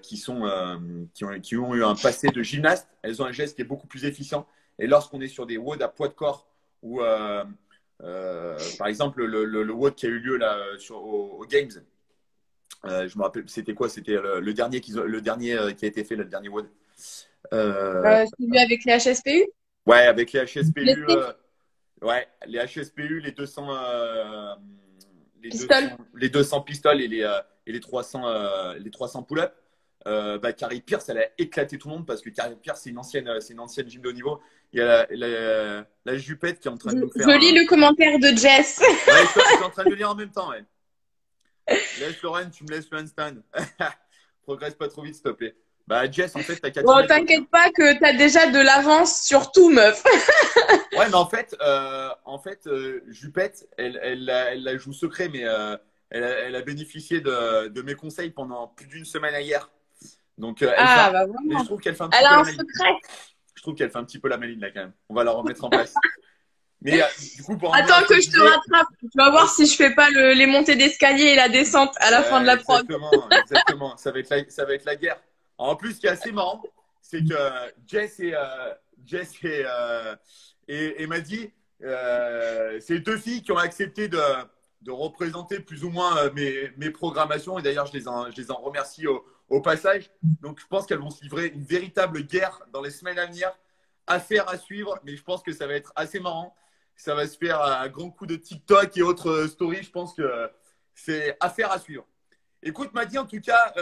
qui ont eu un passé de gymnaste, elles ont un geste qui est beaucoup plus efficient. Et lorsqu'on est sur des WOD à poids de corps ou par exemple le WOD qui a eu lieu là aux Games, je me rappelle, c'était quoi? C'était le dernier qui a été fait, le dernier WOD. Celui avec les HSPU? Ouais, avec les HSPU. Ouais, les HSPU, les 200, les 200 pistoles et les 300 pull-up. Carrie Pierce, elle a éclaté tout le monde parce que Carrie Pierce, c'est une ancienne gym de haut niveau. Il y a la Jupette qui est en train de nous faire. Je lis le commentaire de Jess. Ouais, je suis en train de le lire en même temps. Ouais. Laisse Lorraine, tu me laisses le handstand. Progresse pas trop vite, s'il te plaît. Jess, en fait, t'as qu'à. Bon, t'inquiète pas que t'as déjà de l'avance sur tout, meuf. Ouais, mais en fait, Jupette, elle la joue secret, mais elle a bénéficié de mes conseils pendant plus d'une semaine hier. Donc, vraiment. Mais je trouve qu'elle fait un petit peu la secret. Je trouve qu'elle fait un petit peu la maline là quand même. On va la remettre en place. Mais du coup, attends que je te rattrape. Tu vas voir si je fais pas les montées d'escalier et la descente à la fin de la prod. Exactement. Ça va être la guerre. En plus, ce qui est assez marrant, c'est que Jess et Maddy, c'est deux filles qui ont accepté de représenter plus ou moins mes programmations. Et d'ailleurs, je les en remercie au passage. Donc, je pense qu'elles vont se livrer une véritable guerre dans les semaines à venir. Affaire à suivre, mais je pense que ça va être assez marrant. Ça va se faire à grands coups de TikTok et autres stories. Je pense que c'est affaire à suivre. Écoute, Maddy, en tout cas,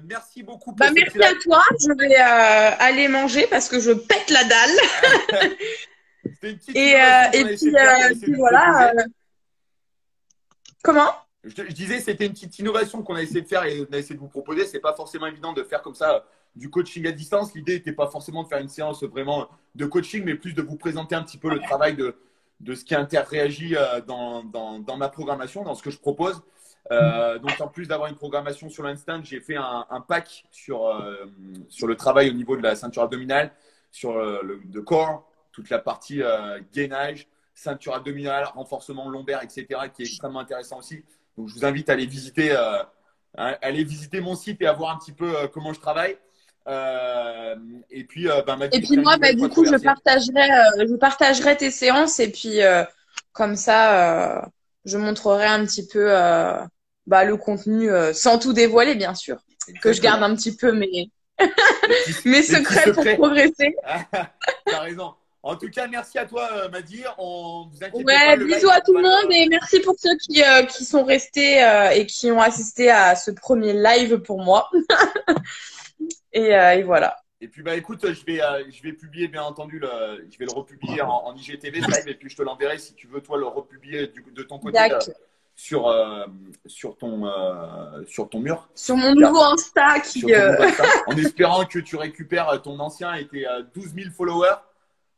merci beaucoup. Merci à toi. Je vais aller manger parce que je pète la dalle. C'était une petite et puis voilà. Comment? Je disais, c'était une petite innovation qu'on a essayé de faire et on a essayé de vous proposer. C'est pas forcément évident de faire comme ça du coaching à distance. L'idée n'était pas forcément de faire une séance vraiment de coaching, mais plus de vous présenter un petit peu le travail de ce qui interréagit dans ma programmation, dans ce que je propose. Donc, en plus d'avoir une programmation sur l'instant, j'ai fait un pack sur le travail au niveau de la ceinture abdominale, sur le corps, toute la partie gainage, ceinture abdominale, renforcement lombaire, etc., qui est extrêmement intéressant aussi. Donc, je vous invite à aller visiter mon site et à voir un petit peu comment je travaille. Et puis moi, du coup, je partagerai tes séances et puis comme ça, je montrerai un petit peu le contenu sans tout dévoiler, bien sûr. Exactement. Que je garde un petit peu mes secrets pour progresser. T'as raison. En tout cas, merci à toi, Maddy. On vous inquiète pas. Bisous à tout le monde et merci pour ceux qui sont restés et qui ont assisté à ce premier live pour moi. et voilà. Et puis écoute, je vais publier bien entendu je vais le republier en IGTV ce live et puis je te l'enverrai si tu veux toi le republier de ton côté sur ton mur. Sur mon nouveau Insta En espérant que tu récupères ton ancien et tes 12 000 followers.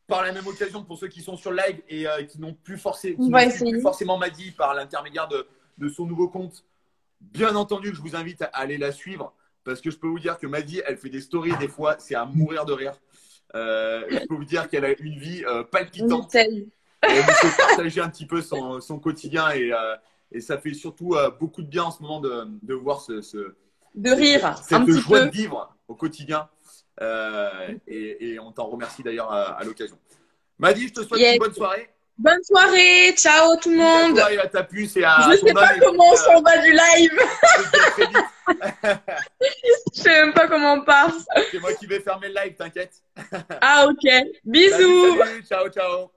Par la même occasion, pour ceux qui sont sur le live et qui n'ont plus, plus forcément Maddy par l'intermédiaire de son nouveau compte, bien entendu que je vous invite à aller la suivre parce que je peux vous dire que Maddy, elle fait des stories des fois, c'est à mourir de rire. Je peux vous dire qu'elle a une vie palpitante. Et elle nous fait partager un petit peu son quotidien et ça fait surtout beaucoup de bien en ce moment de voir de rire, cette joie de vivre au quotidien. Et on t'en remercie d'ailleurs à l'occasion. Maddy, je te souhaite une bonne soirée. Bonne soirée, ciao tout le monde. À ta puce et à je sais pas comment on s'en va du live. Je sais même pas comment on passe. C'est moi qui vais fermer le live, t'inquiète. Ah ok, bisous. Salut, ciao. Ciao.